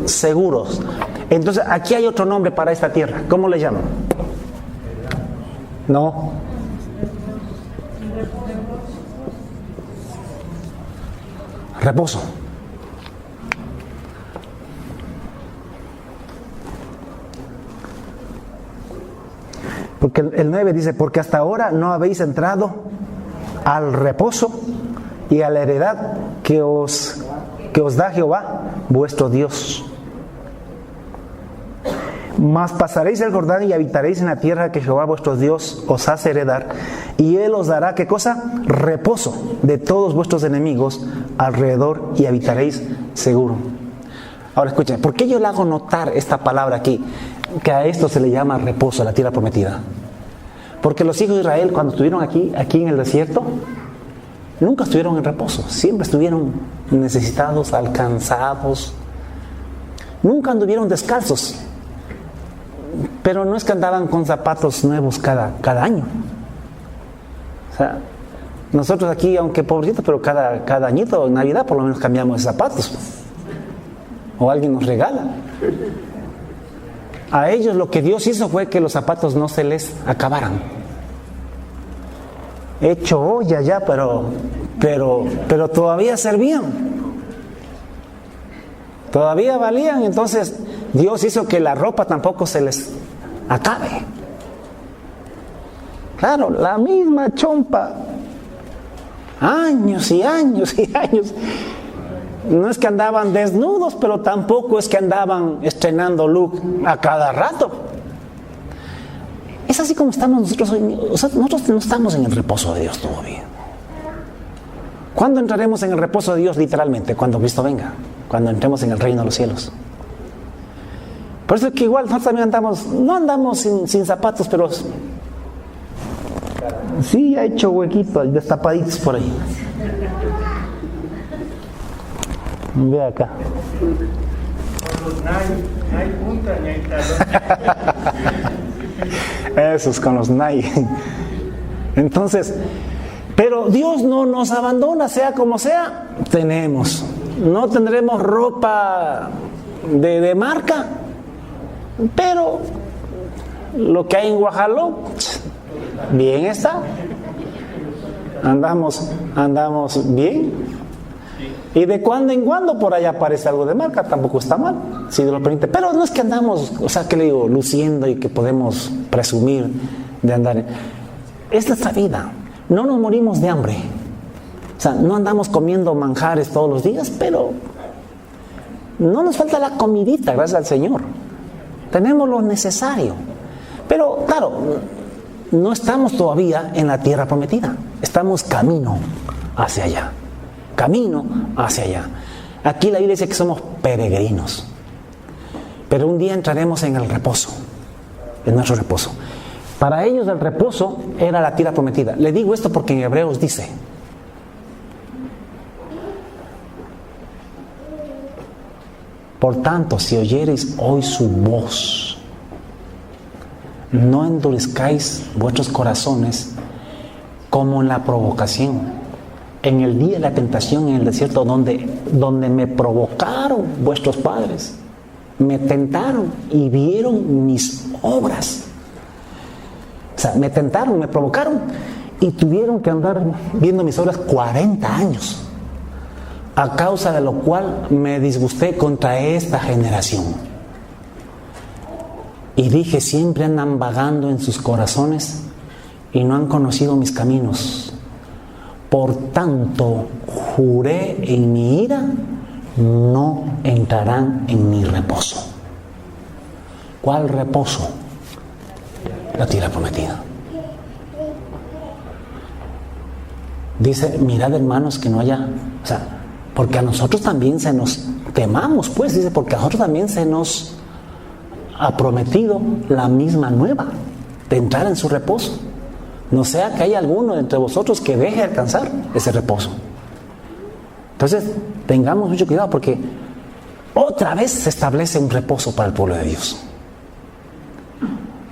seguros. Entonces, aquí hay otro nombre para esta tierra. ¿Cómo le llaman? No. Reposo. Porque el 9 dice: porque hasta ahora no habéis entrado al reposo y a la heredad que os da Jehová vuestro Dios. Mas pasaréis el Jordán y habitaréis en la tierra que Jehová vuestro Dios os hace heredar, y Él os dará, ¿qué cosa? Reposo de todos vuestros enemigos alrededor, y habitaréis seguro. Ahora escuchen, ¿por qué yo le hago notar esta palabra aquí? Que a esto se le llama reposo, a la tierra prometida. Porque los hijos de Israel, cuando estuvieron aquí en el desierto, nunca estuvieron en reposo. Siempre estuvieron necesitados, alcanzados. Nunca anduvieron descalzos. Pero no es que andaban con zapatos nuevos cada año. O sea, nosotros aquí, aunque pobrecitos, pero cada añito, en Navidad, por lo menos cambiamos de zapatos. O alguien nos regala. A ellos lo que Dios hizo fue que los zapatos no se les acabaran. Hecho olla ya, pero todavía servían. Todavía valían. Entonces Dios hizo que la ropa tampoco se les acabe. Claro, la misma chompa. Años y años y años. No es que andaban desnudos, pero tampoco es que andaban estrenando look a cada rato. Es así como estamos nosotros hoy. O sea, nosotros no estamos en el reposo de Dios todavía. ¿Cuándo entraremos en el reposo de Dios literalmente? Cuando Cristo venga, cuando entremos en el reino de los cielos. Por eso es que igual nosotros también andamos, no andamos sin zapatos, pero sí ha hecho huequitos, destapaditos por ahí. Ve acá. No hay punta ni hay talón. Esos con los Nike. Entonces, pero Dios no nos abandona, sea como sea, tenemos. No tendremos ropa de marca, pero lo que hay en Guajaló, bien está. Andamos bien. Y de cuando en cuando por allá aparece algo de marca, tampoco está mal, si Dios lo permite. Pero no es que andamos, o sea, que le digo, luciendo y que podemos presumir de andar. Es nuestra vida. No nos morimos de hambre. O sea, no andamos comiendo manjares todos los días, pero no nos falta la comidita, gracias al Señor. Tenemos lo necesario. Pero, claro, no estamos todavía en la tierra prometida. Estamos camino hacia allá. Camino hacia allá. Aquí la Biblia dice que somos peregrinos. Pero un día entraremos en el reposo, en nuestro reposo. Para ellos el reposo era la tierra prometida. Le digo esto porque en Hebreos dice: por tanto, si oyereis hoy su voz, no endurezcáis vuestros corazones como en la provocación, en el día de la tentación en el desierto, donde me provocaron vuestros padres, me tentaron y vieron mis obras. O sea, me tentaron, me provocaron y tuvieron que andar viendo mis obras 40 años, a causa de lo cual me disgusté contra esta generación. Y dije: siempre andan vagando en sus corazones y no han conocido mis caminos. Por tanto, juré en mi ira, no entrarán en mi reposo. ¿Cuál reposo? La tierra prometida. Dice: mirad, hermanos, que no haya, o sea, porque a nosotros también se nos temamos, pues, dice, porque a nosotros también se nos ha prometido la misma nueva, de entrar en su reposo. No sea que haya alguno entre vosotros que deje de alcanzar ese reposo. Entonces, tengamos mucho cuidado, porque otra vez se establece un reposo para el pueblo de Dios.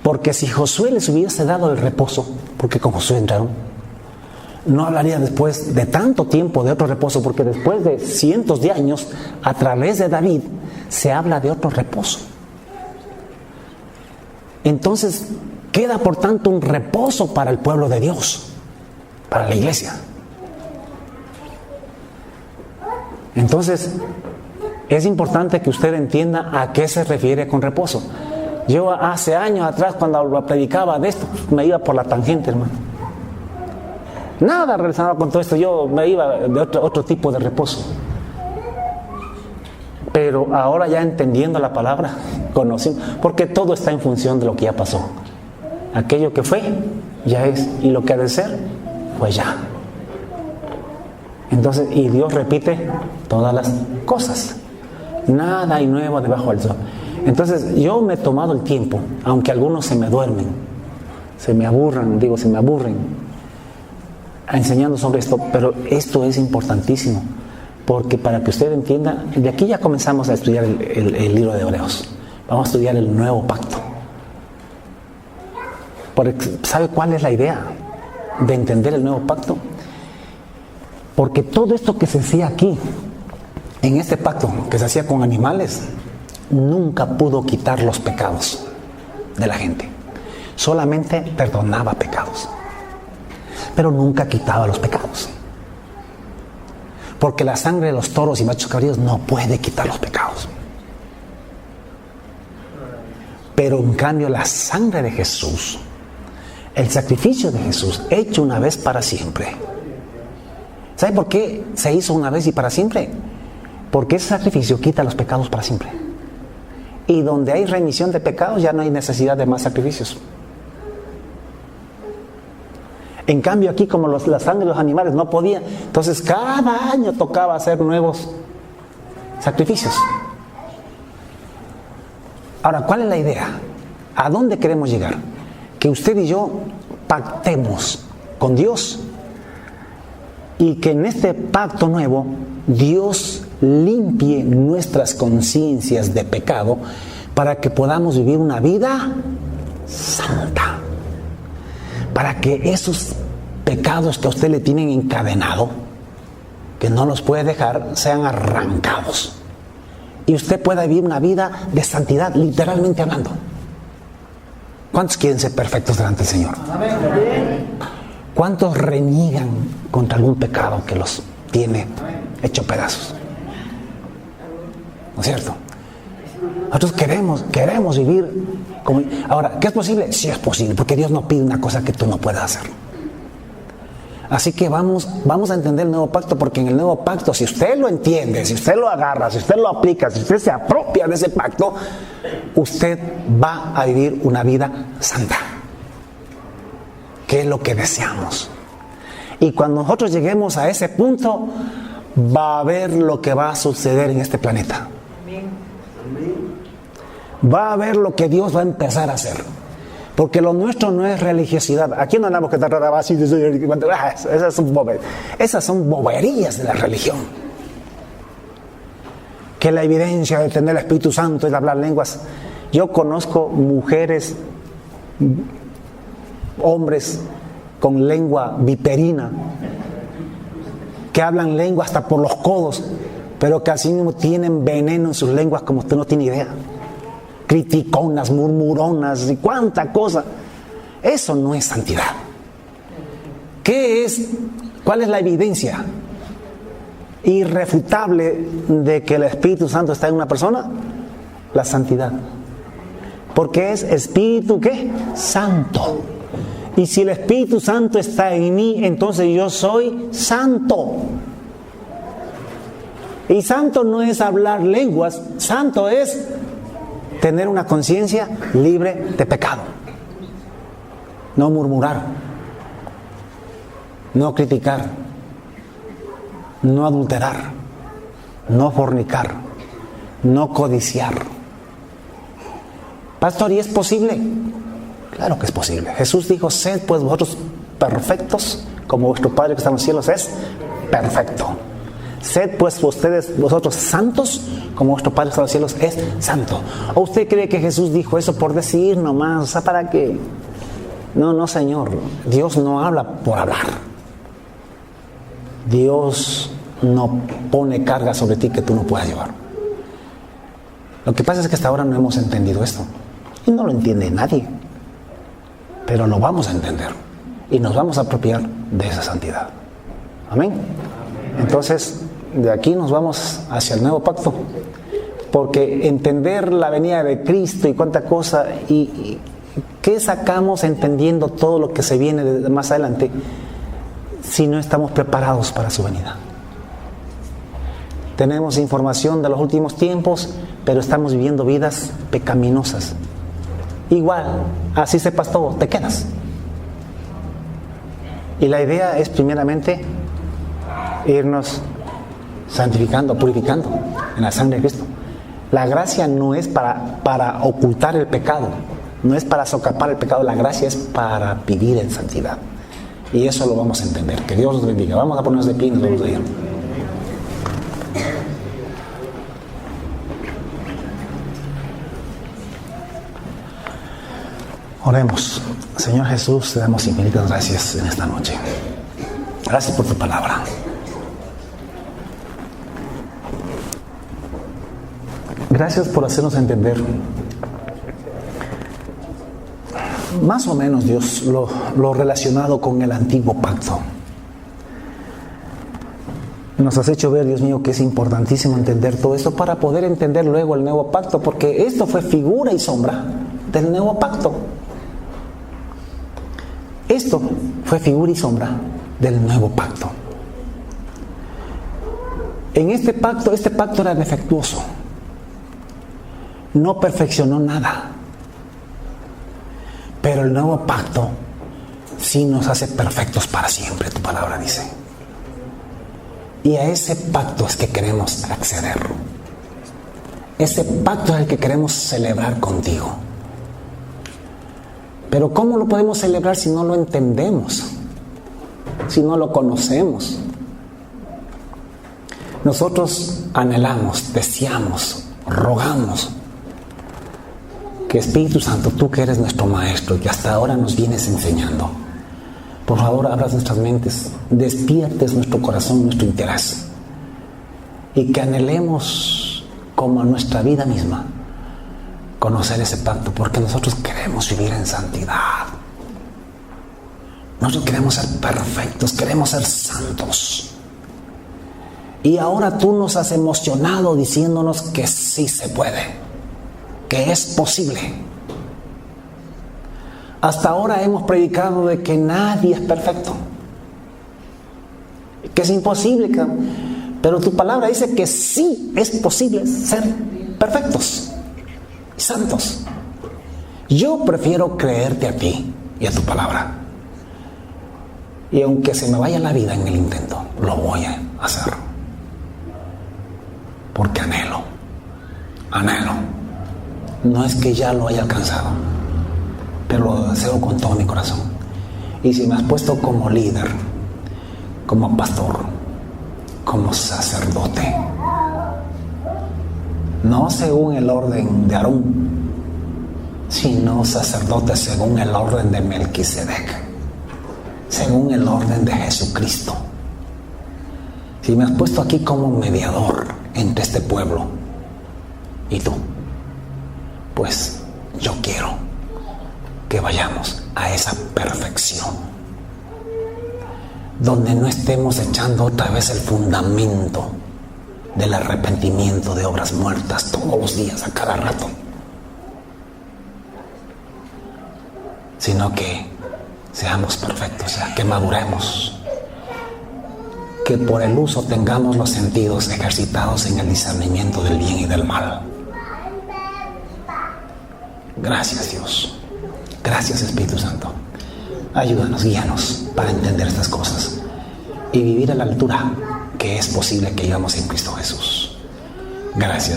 Porque si Josué les hubiese dado el reposo, porque con Josué entraron, no hablaría después de tanto tiempo de otro reposo, porque después de cientos de años, a través de David, se habla de otro reposo. Entonces, queda por tanto un reposo para el pueblo de Dios, para la iglesia. Entonces, es importante que usted entienda a qué se refiere con reposo. Yo hace años atrás, cuando lo predicaba de esto, me iba por la tangente, hermano. Nada relacionado con todo esto, yo me iba de otro tipo de reposo. Pero ahora ya entendiendo la palabra, conociendo, porque todo está en función de lo que ya pasó. Aquello que fue, ya es, y lo que ha de ser, pues ya. Entonces, y Dios repite todas las cosas. Nada hay nuevo debajo del sol. Entonces, yo me he tomado el tiempo, aunque algunos se me duermen, se me aburren, enseñando sobre esto, pero esto es importantísimo, porque para que usted entienda, de aquí ya comenzamos a estudiar el libro de Hebreos. Vamos a estudiar el nuevo pacto. Porque, ¿sabe cuál es la idea de entender el nuevo pacto? Porque todo esto que se hacía aquí, en este pacto que se hacía con animales, nunca pudo quitar los pecados de la gente. Solamente perdonaba pecados, pero nunca quitaba los pecados. Porque la sangre de los toros y machos cabríos no puede quitar los pecados. Pero en cambio la sangre de Jesús, el sacrificio de Jesús, hecho una vez para siempre. ¿Sabe por qué se hizo una vez y para siempre? Porque ese sacrificio quita los pecados para siempre. Y donde hay remisión de pecados ya no hay necesidad de más sacrificios. En cambio aquí, como la sangre de los animales no podía, entonces cada año tocaba hacer nuevos sacrificios. Ahora, ¿cuál es la idea? ¿A dónde queremos llegar? Que usted y yo pactemos con Dios y que en este pacto nuevo Dios limpie nuestras conciencias de pecado para que podamos vivir una vida santa. Para que esos pecados que a usted le tienen encadenado, que no los puede dejar, sean arrancados. Y usted pueda vivir una vida de santidad, literalmente hablando. ¿Cuántos quieren ser perfectos delante del Señor? ¿Cuántos reniegan contra algún pecado que los tiene hecho pedazos? ¿No es cierto? Nosotros queremos vivir como... Ahora, ¿qué es posible? Sí es posible, porque Dios no pide una cosa que tú no puedas hacer. Así que vamos a entender el nuevo pacto, porque en el nuevo pacto, si usted lo entiende, si usted lo agarra, si usted lo aplica, si usted se apropia de ese pacto, usted va a vivir una vida santa, que es lo que deseamos. Y cuando nosotros lleguemos a ese punto, va a ver lo que va a suceder en este planeta. Va a ver lo que Dios va a empezar a hacer. Porque lo nuestro no es religiosidad. Aquí no andamos que tratar así. Esas son boberías de la religión. Que la evidencia de tener el Espíritu Santo es hablar lenguas. Yo conozco mujeres, hombres con lengua viperina, que hablan lengua hasta por los codos, pero que así mismo tienen veneno en sus lenguas como usted no tiene idea. Criticonas, murmuronas y cuánta cosa. Eso no es santidad. ¿Qué es? ¿Cuál es la evidencia irrefutable de que el Espíritu Santo está en una persona? La santidad. Porque es Espíritu ¿qué? Santo. Y si el Espíritu Santo está en mí, entonces yo soy santo. Y santo no es hablar lenguas, santo es tener una conciencia libre de pecado. No murmurar, no criticar, no adulterar, no fornicar, no codiciar. Pastor, ¿y es posible? Claro que es posible. Jesús dijo, sed pues vosotros perfectos, como vuestro Padre que está en los cielos es perfecto. Sed pues vosotros santos, como vuestro Padre que está en los cielos es santo. ¿O usted cree que Jesús dijo eso por decir nomás? O sea, ¿para qué? No, Señor. Dios no habla por hablar. Dios no pone carga sobre ti que tú no puedas llevar. Lo que pasa es que hasta ahora no hemos entendido esto. Y no lo entiende nadie. Pero lo vamos a entender. Y nos vamos a apropiar de esa santidad. Amén. Entonces, de aquí nos vamos hacia el nuevo pacto. Porque entender la venida de Cristo y cuánta cosa, y ¿qué sacamos entendiendo todo lo que se viene de más adelante si no estamos preparados para su venida? Tenemos información de los últimos tiempos, pero estamos viviendo vidas pecaminosas. Igual, así sepas todo, te quedas. Y la idea es primeramente irnos santificando, purificando en la sangre de Cristo. La gracia no es para ocultar el pecado, no es para socapar el pecado, la gracia es para vivir en santidad. Y eso lo vamos a entender. Que Dios nos bendiga. Vamos a ponernos de pie y nos vamos a ir. Oremos. Señor Jesús, te damos infinitas gracias en esta noche. Gracias por tu palabra. Gracias por hacernos entender más o menos, Dios, lo relacionado con el antiguo pacto. Nos has hecho ver, Dios mío, que es importantísimo entender todo esto para poder entender luego el nuevo pacto, porque esto fue figura y sombra del nuevo pacto. Esto fue figura y sombra del nuevo pacto. En este pacto era defectuoso. No perfeccionó nada. Pero el nuevo pacto sí nos hace perfectos para siempre, tu palabra dice. Y a ese pacto es que queremos acceder. Ese pacto es el que queremos celebrar contigo. Pero ¿cómo lo podemos celebrar si no lo entendemos? Si no lo conocemos. Nosotros anhelamos, deseamos, rogamos que Espíritu Santo, tú que eres nuestro Maestro y que hasta ahora nos vienes enseñando, por favor abras nuestras mentes, despiertes nuestro corazón, nuestro interés, y que anhelemos como a nuestra vida misma conocer ese pacto, porque nosotros queremos vivir en santidad. Nosotros queremos ser perfectos, queremos ser santos. Y ahora tú nos has emocionado diciéndonos que sí se puede, que es posible. Hasta ahora hemos predicado de que nadie es perfecto, que es imposible, pero tu palabra dice que sí es posible ser perfectos y santos. Yo prefiero creerte a ti y a tu palabra. Y aunque se me vaya la vida en el intento, lo voy a hacer. Porque anhelo. No es que ya lo haya alcanzado, pero lo deseo con todo mi corazón. Y si me has puesto como líder, como pastor, como sacerdote, no según el orden de Aarón, sino sacerdote según el orden de Melquisedec, según el orden de Jesucristo. Si me has puesto aquí como mediador entre este pueblo y tú, pues yo quiero que vayamos a esa perfección, donde no estemos echando otra vez el fundamento del arrepentimiento de obras muertas todos los días, a cada rato, sino que seamos perfectos, o sea, que maduremos, que por el uso tengamos los sentidos ejercitados en el discernimiento del bien y del mal. Gracias, Dios. Gracias, Espíritu Santo. Ayúdanos, guíanos para entender estas cosas y vivir a la altura que es posible que vivamos en Cristo Jesús. Gracias.